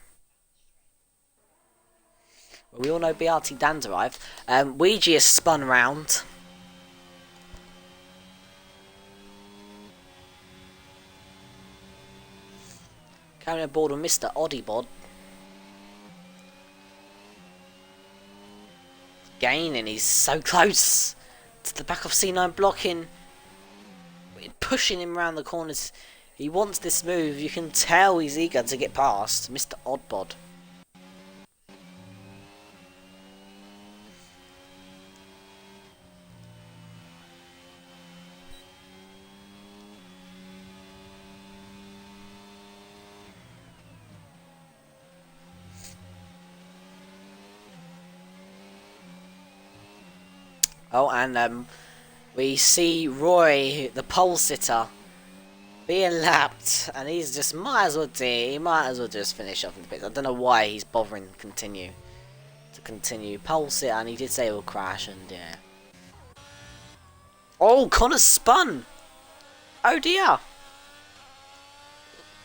Well, we all know BRT Dan's arrived. Ouija is spun round. Carrying aboard with Mr. Oddybod. Gaining, he's so close to the back of C9 blocking. Pushing him around the corners. He wants this move. You can tell he's eager to get past Mr. Oddbod. Oh, and we see Roy, the pole sitter, being lapped, and he's just might as well just finish off in the pits. I don't know why he's bothering to continue. Pole sitter, and he did say it will crash, and yeah. Oh, Connor spun. Oh dear.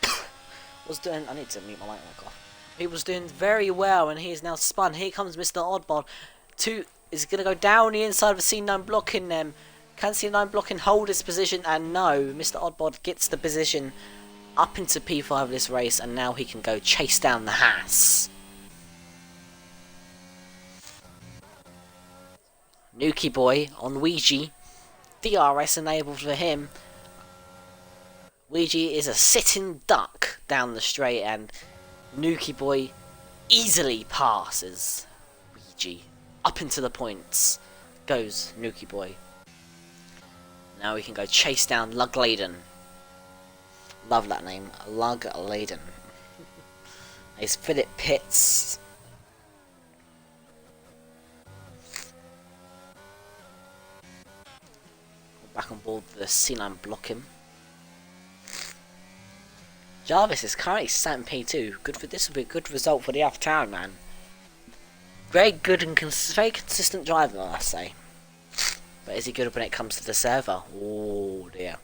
I need to mute my mic off. He was doing very well, and he is now spun. Here comes Mr. Oddbod. Is going to go down the inside of C9 blocking them. Can C9 blocking hold his position? And no, Mr. Oddbod gets the position up into P5 of this race, and now he can go chase down the Haas. Nuki Boy on Ouija. DRS enabled for him. Ouija is a sitting duck down the straight, and Nuki Boy easily passes Ouija. Up into the points goes Nuki Boy. Now we can go chase down Lugladen. Love that name, Lugladen. It's Philip Pitts. Back on board the C9 blocking. Jarvis is currently sat in P2. This will be a good result for the Uptown man. Very good and very consistent driver, I say. But is he good when it comes to the server? Oh dear.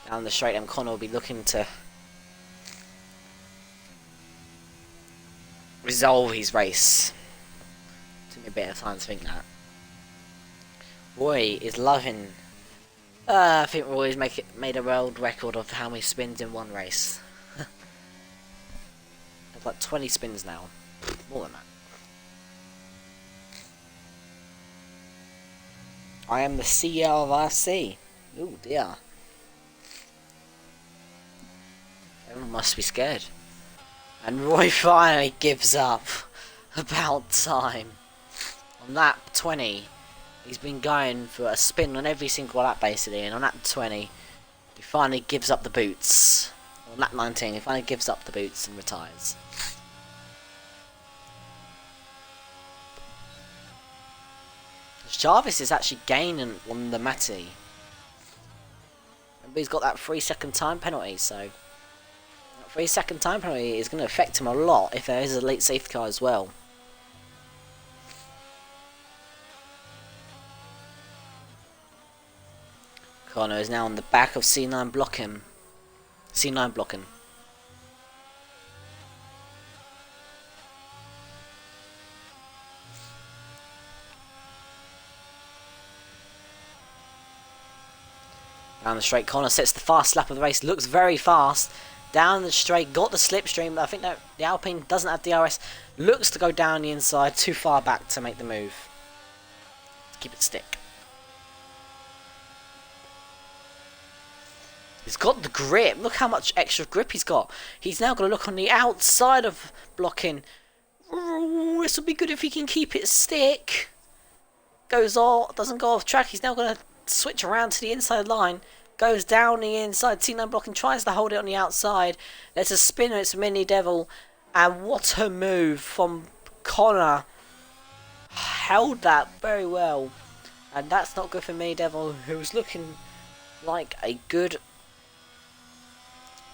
Down the straight, Connor will be looking to resolve his race. Took me a bit of time to think that. Roy is loving. I think Roy's made a world record of how many spins in one race. Like 20 spins now. More than that. I am the CEO of IFC. Oh dear. Everyone must be scared. And Roy finally gives up. About time. On lap 20, he's been going for a spin on every single lap basically, and on lap 20, he finally gives up the boots. On lap 19, he finally gives up the boots and retires. Jarvis is actually gaining on the Matty. But he's got that 3-second time penalty, so that 3-second time penalty is going to affect him a lot if there is a late safety car as well. Connor is now on the back of C9 blocking. C9 blocking. Down the straight, Connor sets the fast lap of the race. Looks very fast. Down the straight, got the slipstream, but I think that the Alpine doesn't have DRS. Looks to go down the inside, too far back to make the move. Keep it stick. He's got the grip. Look how much extra grip he's got. He's now going to look on the outside of blocking. Ooh, this will be good if he can keep it stick. Goes off, doesn't go off track. He's now going to switch around to the inside line. Goes down the inside. C9 blocking, tries to hold it on the outside. There's a spinner, it's Mini Devil. And what a move from Connor. Held that very well. And that's not good for me, Devil, who's looking like a good...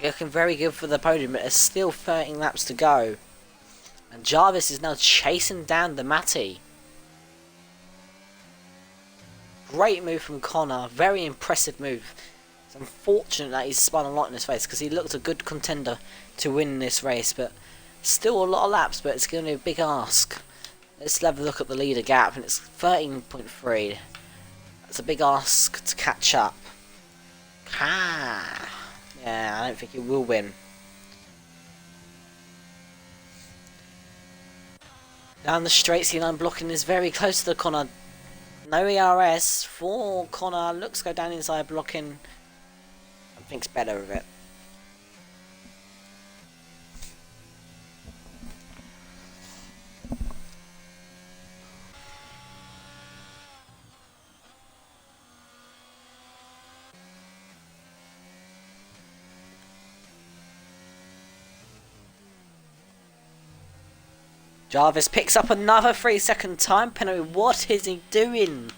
looking very good for the podium, but there's still 13 laps to go. And Jarvis is now chasing down the Matty. Great move from Connor, very impressive move. It's unfortunate that he's spun a lot in his face because he looked a good contender to win this race, but still a lot of laps, but it's going to be a big ask. Let's have a look at the leader gap, and it's 13.3. That's a big ask to catch up. Ah, yeah, I don't think he will win. Down the straight, C9 blocking is very close to the Connor. No ERS for Connor. Looks go down inside blocking. I think's better of it. Jarvis picks up another 3-second time penalty. What is he doing?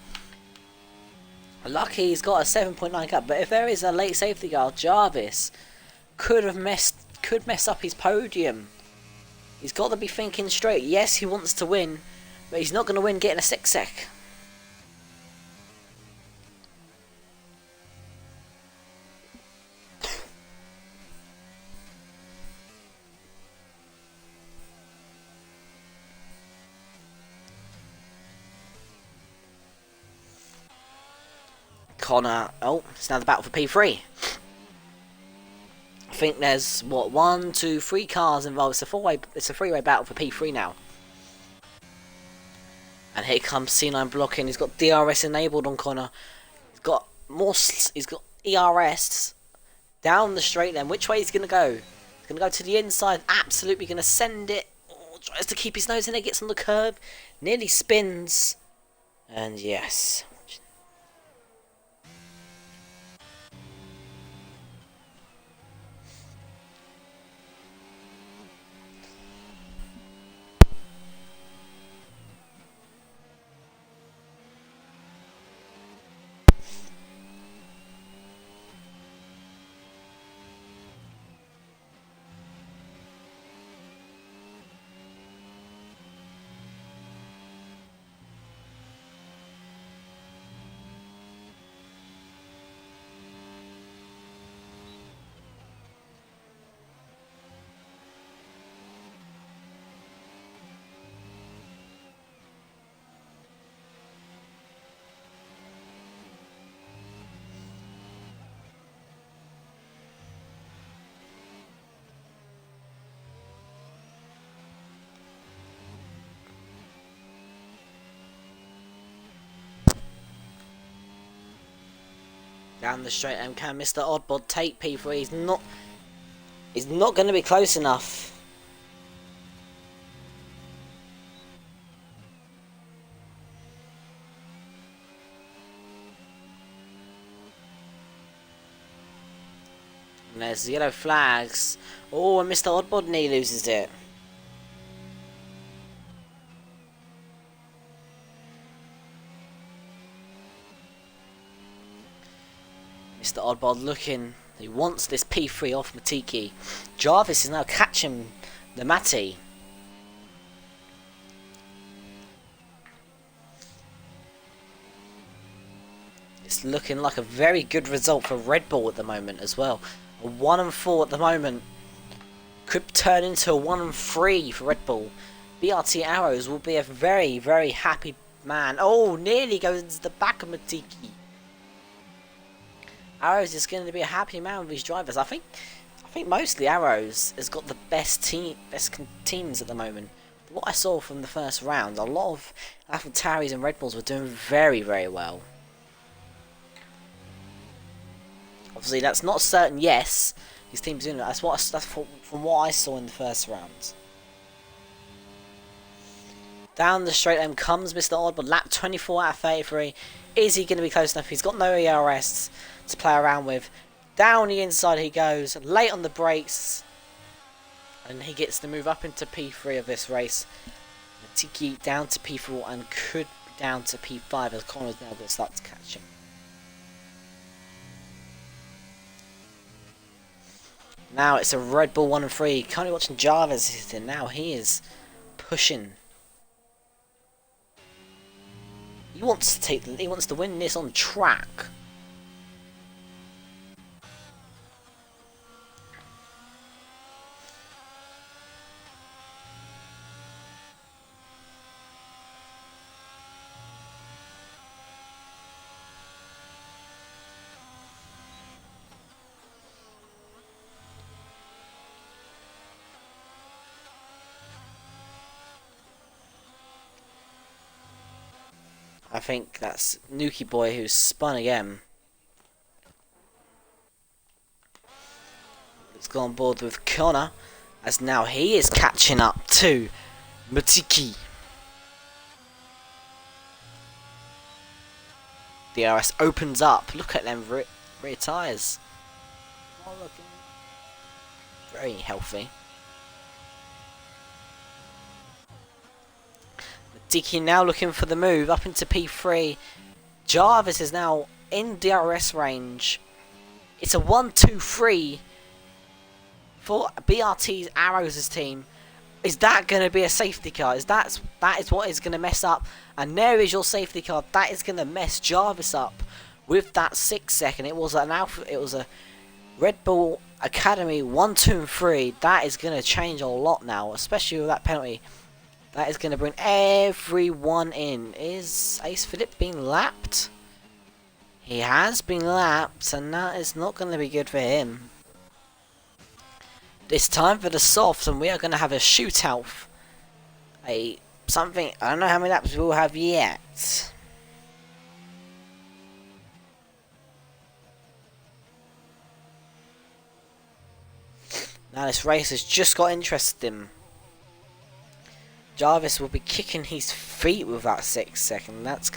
Lucky he's got a 7.9 gap, but if there is a late safety car, Jarvis could mess up his podium. He's got to be thinking straight. Yes, he wants to win, but he's not going to win getting a 6-sec. Connor, oh, it's now the battle for P3. I think there's, what, 1, 2, 3 cars involved. It's a three-way battle for P3 now. And here comes C9 blocking. He's got DRS enabled on Connor. He's got ERS down the straight then. Which way is he going to go? He's going to go to the inside. Absolutely going to send it. Oh, tries to keep his nose in it. Gets on the curb. Nearly spins. And yes. Down the straight, and can Mr. Oddbod take P3? He's not going to be close enough. And there's yellow flags. Oh, and Mr. Oddbod knee loses it. Mr. Oddbod looking. He wants this P3 off Matiki. Jarvis is now catching the Matty. It's looking like a very good result for Red Bull at the moment as well. A 1-4 at the moment. Could turn into a 1-3 for Red Bull. BRT Arrows will be a very, very happy man. Oh, nearly goes into the back of Matiki. Arrows is going to be a happy man with his drivers. I think mostly Arrows has got the best teams at the moment. What I saw from the first round, a lot of AlphaTauris and Red Bulls were doing very, very well. Obviously, that's not certain. Yes, his team's doing it. That's from what I saw in the first round. Down the straight lane comes Mr. Oddbod. Lap 24 out of 33. Is he going to be close enough? He's got no ERS to play around with. Down the inside he goes. Late on the brakes. And he gets to move up into P3 of this race. Tiki down to P4 and could down to P5 as Connor's now going to start catching. Now it's a Red Bull 1 and 3. Currently watching Jarvis, and now he is pushing. He wants to win this on track. I think that's Nuki Boy who's spun again. Let's go on board with Connor, as now he is catching up to Matiki. The RS opens up. Look at them rear tyres. Oh, looking very healthy. Matiki now looking for the move up into P3. Jarvis is now in DRS range. It's a 1-2-3 for BRT's Arrows' team. Is that going to be a safety car? That is what is going to mess up? And there is your safety car. That is going to mess Jarvis up with that 6 second. It was a Red Bull Academy 1, 2, and 3. That is going to change a lot now, especially with that penalty. That is going to bring everyone in. Is Ace Philip being lapped? He has been lapped, and that is not going to be good for him. It's time for the softs, and we are going to have a shootout. I don't know how many laps we will have yet. Now this race has just got interesting. Jarvis will be kicking his feet with that 6 second. That's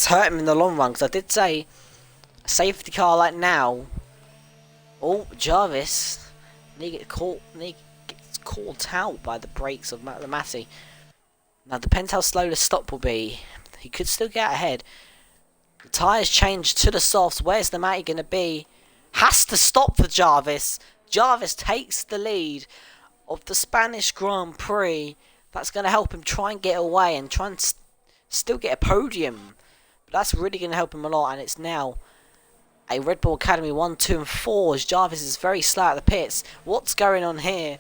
hurt him in the long run, because I did say a safety car like now. Oh, Jarvis. He gets caught out by the brakes of the Matty. Now depends how slow the stop will be. He could still get ahead. The tyres changed to the softs. Where's the Matty going to be? Has to stop for Jarvis. Jarvis takes the lead of the Spanish Grand Prix. That's going to help him try and get away and try and still get a podium. But that's really going to help him a lot, and it's now a Red Bull Academy 1, 2, and 4 as Jarvis is very slow at the pits. What's going on here?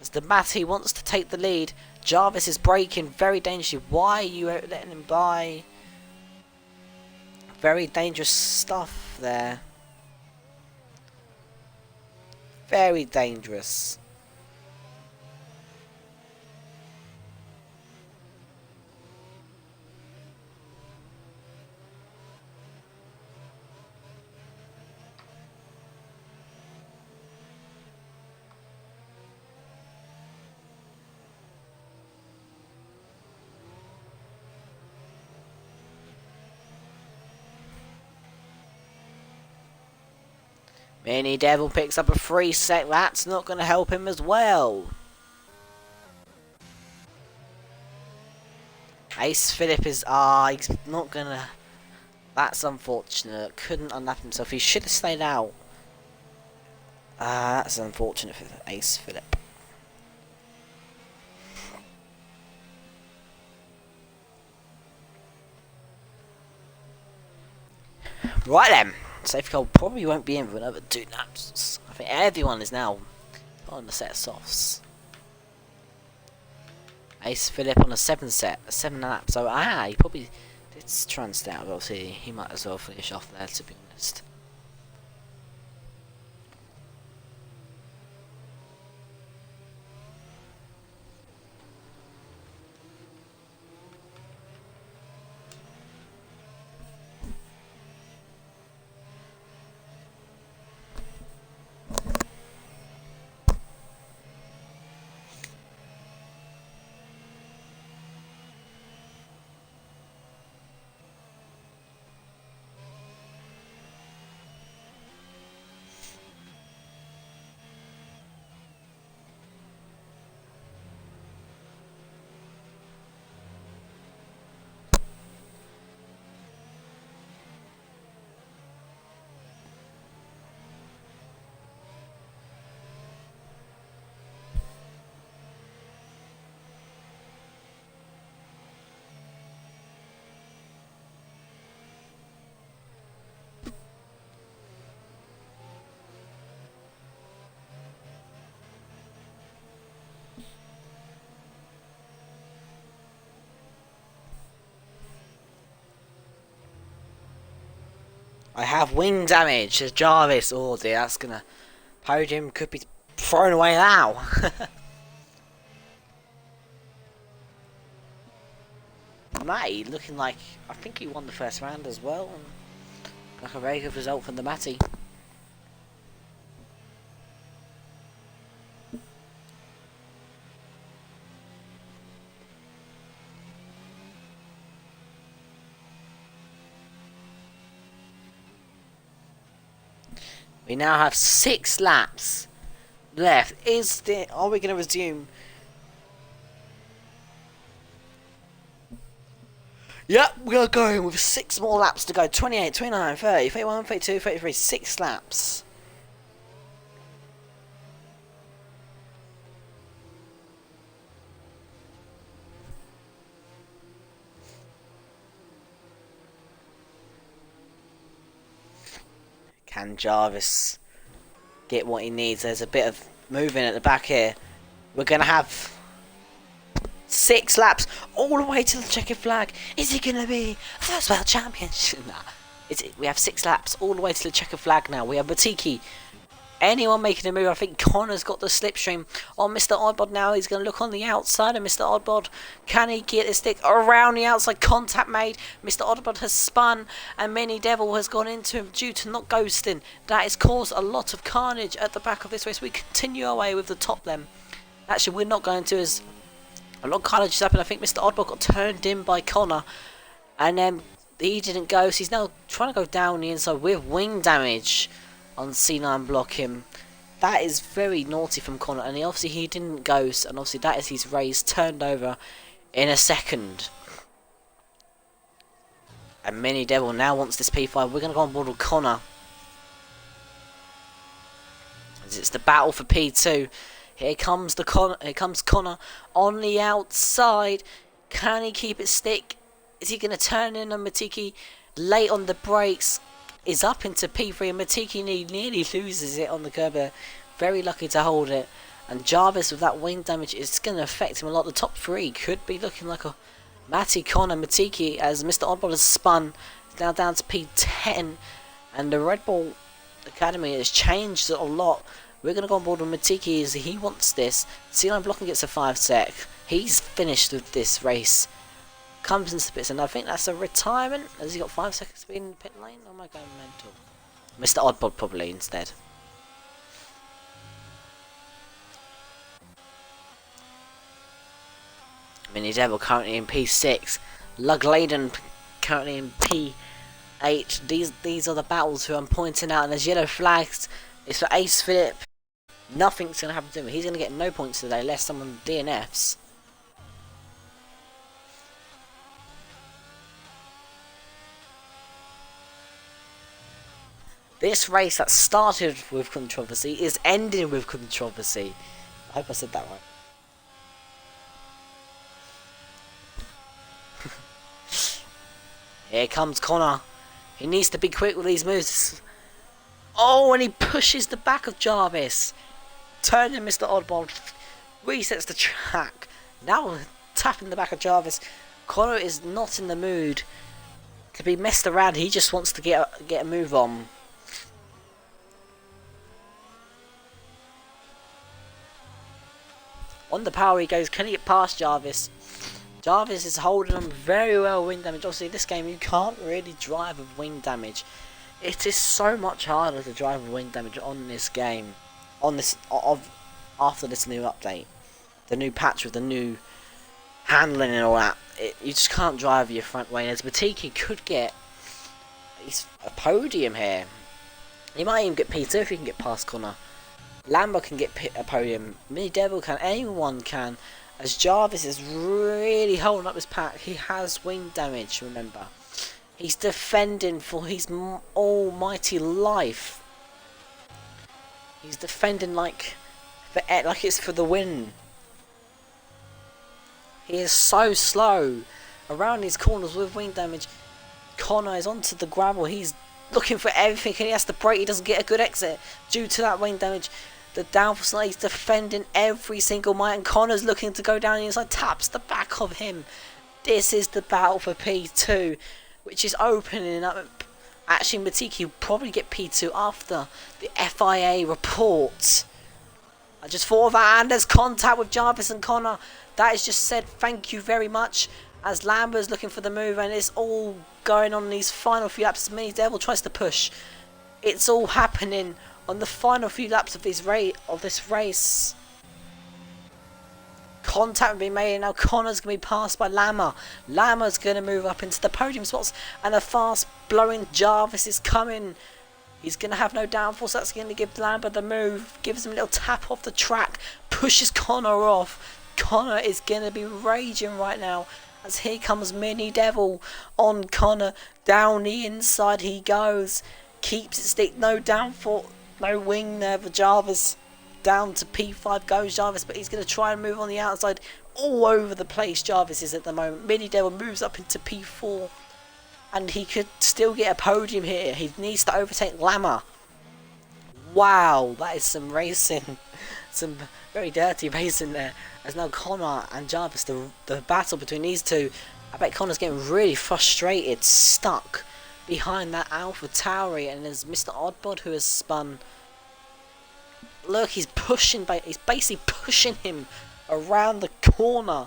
As the Matty wants to take the lead. Jarvis is braking very dangerously. Why are you letting him by? Very dangerous stuff there. Very dangerous. Mini Devil picks up a 3 sec. That's not going to help him as well. Ace Philip is... he's not going to... That's unfortunate. Couldn't unlap himself. He should have stayed out. That's unfortunate for Ace Philip. Right then. Safety car probably won't be in for another 2 laps. I think everyone is now on the set of softs. Ace Philip on a 7 lap. So he probably did try and stay out. Obviously, he might as well finish off there, to be honest. I have wing damage as Jarvis. Oh dear, that's gonna... Podium could be thrown away now. Matty looking like... I think he won the first round as well. Like a very good result from the Matty. We now have 6 laps left. Are we going to resume? Yep, we are going with 6 more laps to go. 28, 29, 30, 31, 32, 33. 6 laps. Can Jarvis get what he needs? There's a bit of moving at the back here. We're going to have 6 laps all the way to the checkered flag. Is it going to be first world championship? Nah. We have 6 laps all the way to the checkered flag now. We have Batiki. Anyone making a move? I think Connor's got the slipstream on Mr. Oddbod now. He's going to look on the outside of Mr. Oddbod. Can he get his stick around the outside? Contact made. Mr. Oddbod has spun and Mini Devil has gone into him due to not ghosting. That has caused a lot of carnage at the back of this race. We continue our way with the top then. Actually, we're not going to, as a lot of carnage has happened. I think Mr. Oddbod got turned in by Connor and then he didn't go. So he's now trying to go down the inside with wing damage on C9 blocking. That is very naughty from Connor, and obviously he didn't ghost, and obviously that is his race turned over in a second. And Mini Devil now wants this P5. We're going to go on board with Connor, as it's the battle for P2. Here comes Connor on the outside. Can he keep it stick? Is he going to turn in on Matiki? Late on the brakes. Is up into P3 and Matiki nearly loses it on the curb there. Very lucky to hold it. And Jarvis with that wing damage is going to affect him a lot. The top 3 could be looking like a Matty, Connor, Matiki as Mr. Oddball has spun. It's now down to P10. And the Red Bull Academy has changed a lot. We're going to go on board with Matiki as he wants this. C9 blocking gets a 5 sec. He's finished with this race. Comes into pits, and I think that's a retirement. Has he got 5 seconds to be in the pit lane? Or am I going mental? Mr. Oddbod probably instead. Mini Devil currently in P6. Lugladen currently in P8. These are the battles who I'm pointing out, and there's yellow flags. It's for Ace Phillip. Nothing's going to happen to him. He's going to get no points today unless someone DNFs. This race that started with controversy is ending with controversy. I hope I said that right. Here comes Connor. He needs to be quick with these moves. Oh, and he pushes the back of Jarvis. Turning Mr. Oddball. Resets the track. Now tapping the back of Jarvis. Connor is not in the mood to be messed around. He just wants to get a move on. On the power he goes. Can he get past Jarvis? Jarvis is holding him very well with wing damage. Obviously this game you can't really drive with wing damage. It is so much harder to drive with wing damage on this game. After this new update. The new patch with the new handling and all that. You just can't drive your front wing. As Batiki could get a podium here. He might even get P2 if he can get past Connor. Lambo can get a podium. Mini Devil can. Anyone can. As Jarvis is really holding up his pack. He has wing damage, remember. He's defending for his almighty life. He's defending like it's for the win. He is so slow around these corners with wing damage. Connor is onto the gravel. He's looking for everything and he has to brake. He doesn't get a good exit due to that wing damage. The downforce is defending every single mite, and Connor's looking to go down the inside, taps the back of him. This is the battle for P2, which is opening up Actually, Matiki will probably get P2 after the FIA report. I just thought of that, and there's contact with Jarvis and Connor. That is just said thank you very much, as Lambert's looking for the move, and it's all going on in these final few laps. Mini Devil tries to push. It's all happening on the final few laps of this race. Contact will be made, and now Connor's going to be passed by Lama. Lama's going to move up into the podium spots, and a fast blowing Jarvis is coming. He's going to have no downforce. That's going to give Lambert the move. Gives him a little tap off the track. Pushes Connor off. Connor is going to be raging right now, as here comes Mini Devil on Connor. Down the inside he goes. Keeps it stick. No downforce. No wing there for Jarvis. Down to P5 goes Jarvis, but he's going to try and move on the outside. All over the place Jarvis is at the moment. Mini Devil moves up into P4, and he could still get a podium here. He needs to overtake Lama. Wow, that is some racing. Some very dirty racing there. As now Connor and Jarvis, the battle between these two. I bet Connor's getting really frustrated, stuck behind that Alpha Tauri, and there's Mr. Oddbod who has spun. Look, he's basically pushing him around the corner.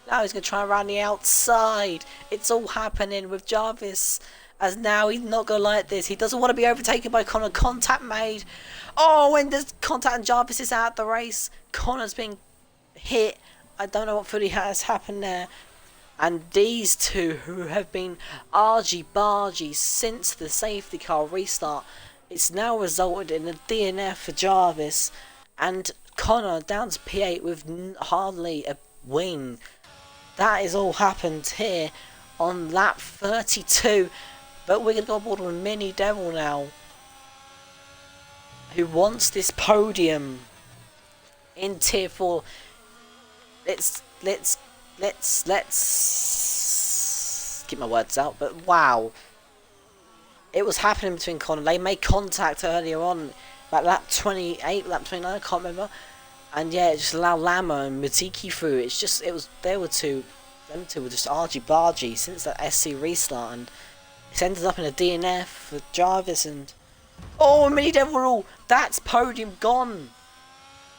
Now he's going to try around the outside. It's all happening with Jarvis, as now he's not going to like this. He doesn't want to be overtaken by Connor. Contact made. Oh, when there's contact and Jarvis is out of the race. Connor's being hit. I don't know what fully has happened there. And these two, who have been argy-bargy since the safety car restart, it's now resulted in a DNF for Jarvis, and Connor down to P8 with hardly a wing. That is all happened here on lap 32. But we're going to go on board with Mini Devil now, who wants this podium in Tier 4. Let's get my words out, but wow. It was happening between Connor. They made contact earlier on, like lap 28, lap 29, I can't remember. And yeah, it just allowed Lama and Matiki through. Them two were just argy-bargy since that SC restart, and it's ended up in a DNF for Jarvis and... Oh, Mini Devil, that's podium gone.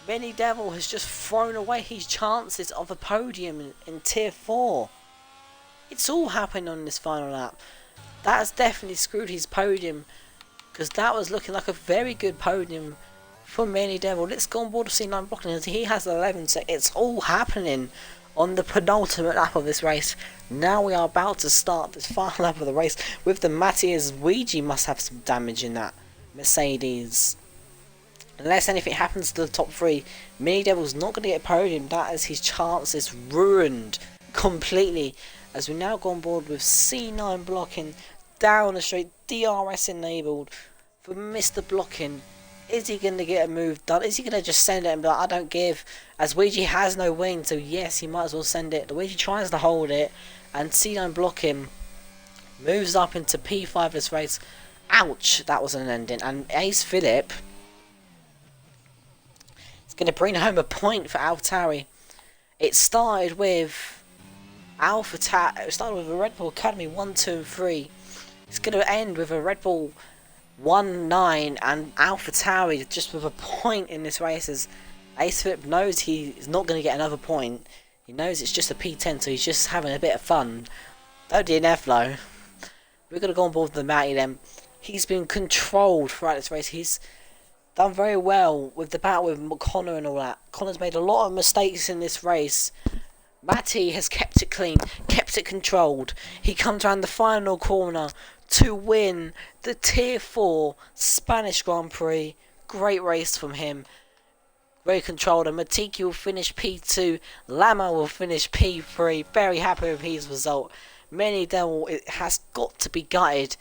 Mini Devil has just thrown away his chances of a podium in Tier 4. It's all happened on this final lap. That has definitely screwed his podium, because that was looking like a very good podium for Mini Devil. Let's go on board with C9 blocking, as he has 11, so it's all happening on the penultimate lap of this race. Now we are about to start this final lap of the race with the Matthias. Ouija must have some damage in that Mercedes. Unless anything happens to the top three, Mini Devil's not going to get a podium. That is his chances ruined completely. As we now go on board with C9 blocking down the straight, DRS enabled for Mr. Blocking. Is he going to get a move done? Is he going to just send it and be like, I don't give? As Ouija has no wing, so yes, he might as well send it. Ouija tries to hold it, and C9 Blocking moves up into P5 this race. Ouch, that was an ending. And Ace Phillip is going to bring home a point for AlphaTauri. It started with it started with a Red Bull Academy 1, 2 and 3. It's going to end with a Red Bull 1, 9 and AlphaTauri just with a point in this race, as Ace Phillip knows he's not going to get another point. He knows it's just a P10, so he's just having a bit of fun. No DNF though. We're going to go on board with the Matty then. He's been controlled throughout this race. He's done very well with the battle with Connor and all that. Connor's made a lot of mistakes in this race. Matty has kept it clean, kept it controlled. He comes around the final corner to win the Tier 4 Spanish Grand Prix. Great race from him. Very controlled. And Matiki will finish P2. Lama will finish P3. Very happy with his result. Mini Devil, it has got to be gutted.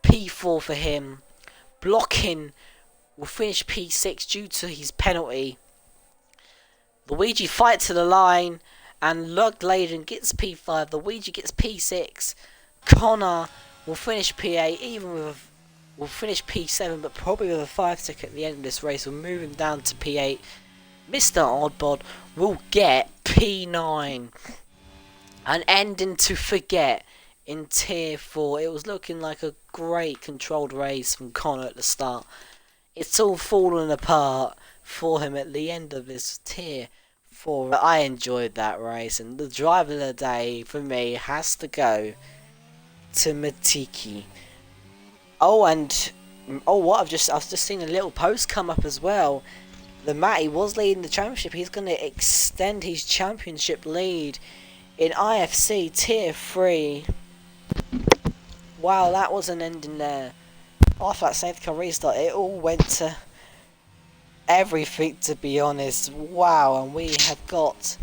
P4 for him. Blocking will finish P6 due to his penalty. Luigi fights to the line, and Lugladen gets P5. Luigi gets P6. Connor will finish P8, will finish P7, but probably with a 5 tick at the end of this race will move him down to P8. Mr. Oddbod will get P9. An ending to forget in Tier 4. It was looking like a great controlled race from Connor at the start. It's all fallen apart for him at the end of this Tier 4. I enjoyed that race, and the driver of the day for me has to go to Matiki. Oh, and what I've just seen a little post come up as well. The Matty was leading the championship. He's going to extend his championship lead in IFC Tier 3. Wow, that was an ending there. After that safety car restart, it all went to everything, to be honest. Wow, and we have got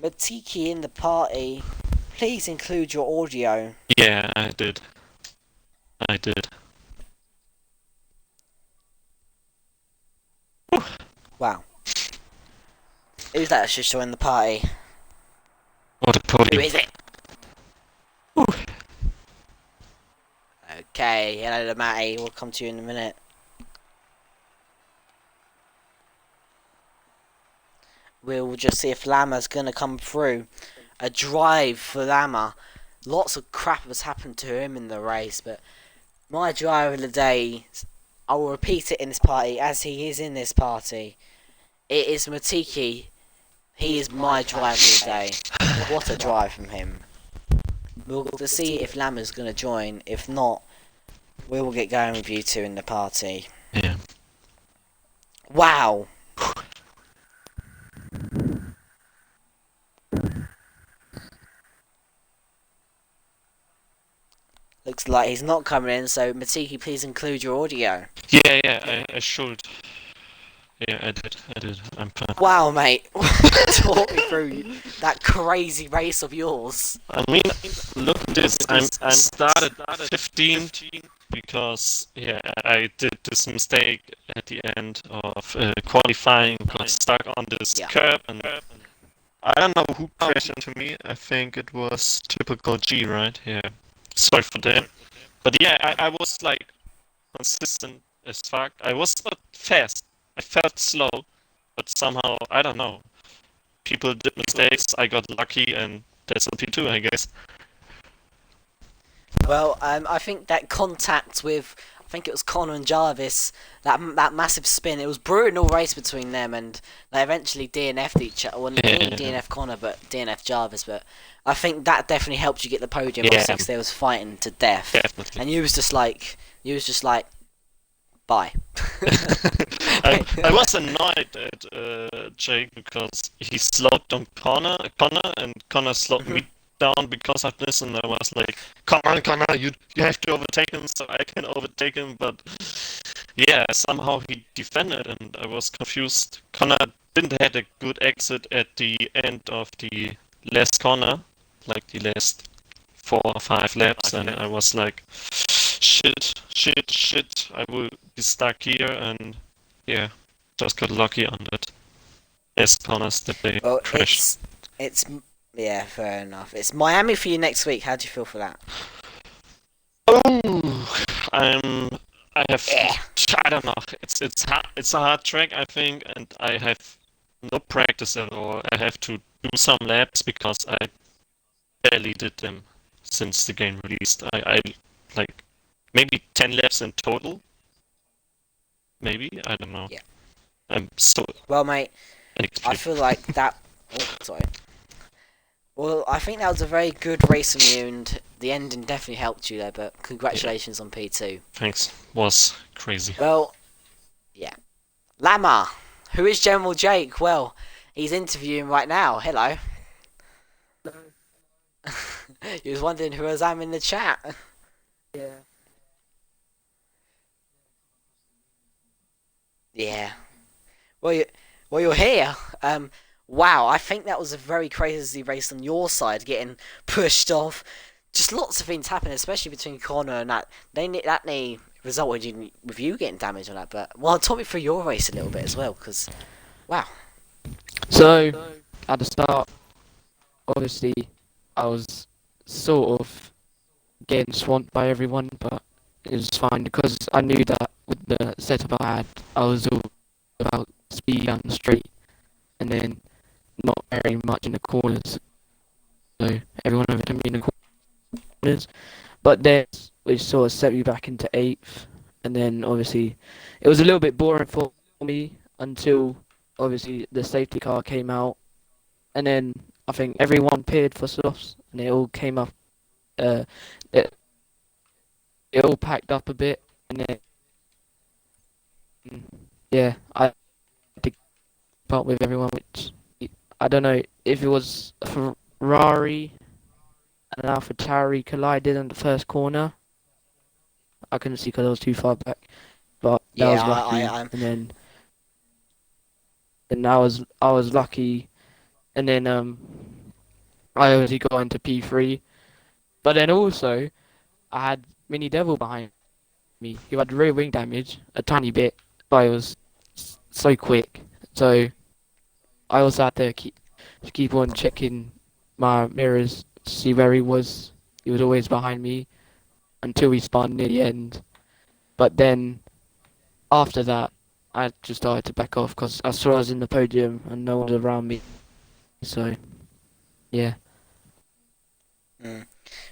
Matiki in the party. Please include your audio. Yeah, I did. Wow. Who's that that's just joined the party? What a podium. Who is it? Whew. Okay, hello Matty, we'll come to you in a minute. We'll just see if Lama's gonna come through. A drive for Lama. Lots of crap has happened to him in the race, but my driver of the day, I will repeat it in this party as he is in this party. It is Matiki. He is my driver of the day. What a drive from him. We'll go to see if Lama's gonna join. If not, we will get going with you two in the party. Yeah. Wow. Looks like he's not coming in, so Matiki, please include your audio. Yeah, I should. Yeah, I did. I'm fine. Wow, mate. Talk me through that crazy race of yours. I mean, look at this. I started 15 because, yeah, I did this mistake at the end of qualifying, got stuck on this curb, and I don't know who crashed into me. I think it was typical G, right? Yeah. Sorry for that. But yeah, I was like consistent as fuck. I was not fast. I felt slow, but somehow, I don't know. People did mistakes, I got lucky, and that's LP2, I guess. Well, I think that contact with, I think it was Connor and Jarvis, that massive spin, it was brutal race between them, and they eventually DNF'd each other. Well, they didn't DNF Connor, but DNF Jarvis, but I think that definitely helped you get the podium, because they was fighting to death. Definitely. And you was just like, bye. I was annoyed at Jake because he slowed down Connor, and Connor slowed me down because of this, and I was like, come on, Connor, you have to overtake him so I can overtake him, but yeah, somehow he defended, and I was confused. Connor didn't have a good exit at the end of the last corner, like the last 4 or 5 laps, and I was like, shit, I will be stuck here, and yeah, just got lucky on that. Last corners that they crashed. It's yeah, fair enough. It's Miami for you next week. How do you feel for that? Oh, I don't know. It's a hard track, I think, and I have no practice at all. I have to do some laps because I barely did them since the game released. I like maybe 10 laps in total. Maybe, I don't know. Yeah. I'm so well, mate. I feel like that. Oh, sorry. Well, I think that was a very good race from you, and the ending definitely helped you there. But congratulations on P2. Thanks. Was crazy. Well, yeah. Lama, who is General Jake? Well, he's interviewing right now. Hello. You was wondering who was in the chat. Yeah. Yeah. Well, you're here. Wow, I think that was a very crazy race on your side, getting pushed off. Just lots of things happened, especially between Connor and that. That resulted in with you getting damaged on that. But well, talk me through your race a little bit as well, because wow. So at the start, obviously, I was sort of getting swamped by everyone, but it was fine because I knew that with the setup I had, I was all about speed down the straight, and then not very much in the corners. So everyone overtook me in the corner. but then we sort of set me back into eighth, and then obviously it was a little bit boring for me until obviously the safety car came out, and then I think everyone paid for softs, and it all came up. Uh, it, it all packed up a bit, and then yeah, I had to keep up with everyone, which I don't know if it was a Ferrari and an AlphaTauri collided in the first corner. I couldn't see because I was too far back, but that Yeah, was lucky. I'm. And I was lucky, and then I obviously got into P3, but then also I had Mini Devil behind me, who had rear wing damage a tiny bit, but it was so quick. So I also had to keep on checking my mirrors to see where he was. He was always behind me until he spun near the end. But then after that, I just started to back off because I saw I was in the podium and no one was around me. So yeah. Mm.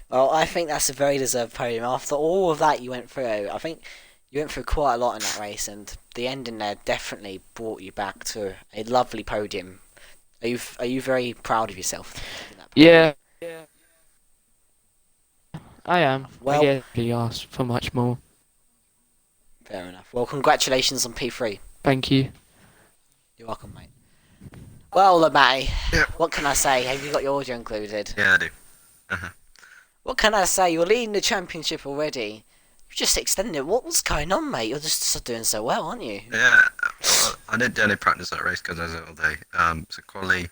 Well, I think that's a very deserved podium. After all of that you went through, I think you went through quite a lot in that race, and the ending there definitely brought you back to a lovely podium. Are you very proud of yourself in that podium? Yeah, I am. I Well, get really asked for much more. fair enough. Well, congratulations on P3. Thank you. You're welcome, mate. Well, Matty, Yeah. what can I say? Have you got your audio included? Yeah, I do. Uh-huh. What can I say? You're leading the championship already. You just extended it. What's going on, mate? You're just doing so well, aren't you? Yeah, well, I didn't do any practice that race because I was out all day. So quali,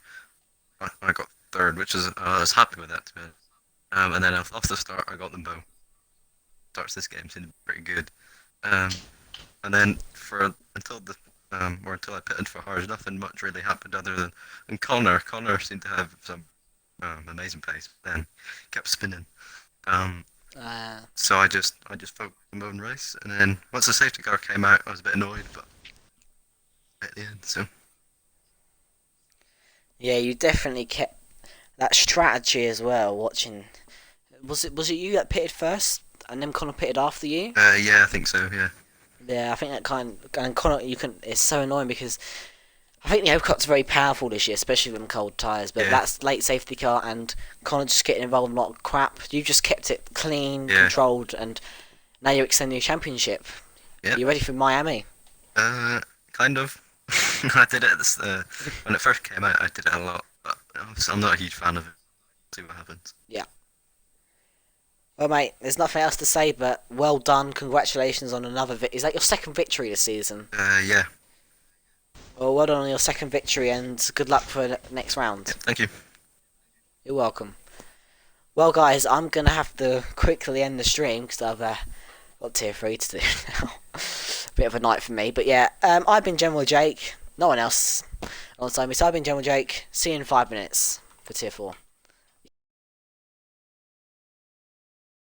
I got third, which is I was happy with that to be honest. And then off the start, I got them both. Starts this game seemed pretty good. Um, and then until I pitted for hard, nothing much really happened other than Connor seemed to have some amazing pace. Then kept spinning. Um, Uh, so I just focused on my own race, and then once the safety car came out, I was a bit annoyed, but at the end, so yeah, you definitely kept that strategy as well. Watching, was it you that pitted first, and then Connor pitted after you? yeah, I think so, yeah. Yeah, I think that and Connor, you can. It's so annoying because I think the Epcot's very powerful this year, especially with them cold tyres. But Yeah. that's late safety car and Connor just getting involved in a lot of crap. You just kept it clean, Yeah. controlled, and now you're extending your championship. Yeah. You ready for Miami? Kind of. I did it when it first came out. I did it a lot, but I'm not a huge fan of it. See what happens. Well, mate, there's nothing else to say but well done. Congratulations on another. Is that your second victory this season? Yeah. Well, well done on your second victory, and good luck for the next round. Thank you. You're welcome. Well, guys, I'm gonna have to quickly end the stream because I've got tier 3 to do now. Bit of a night for me, but yeah. I've been General Jake. No one else alongside me. So I've been General Jake. See you in 5 minutes for tier 4.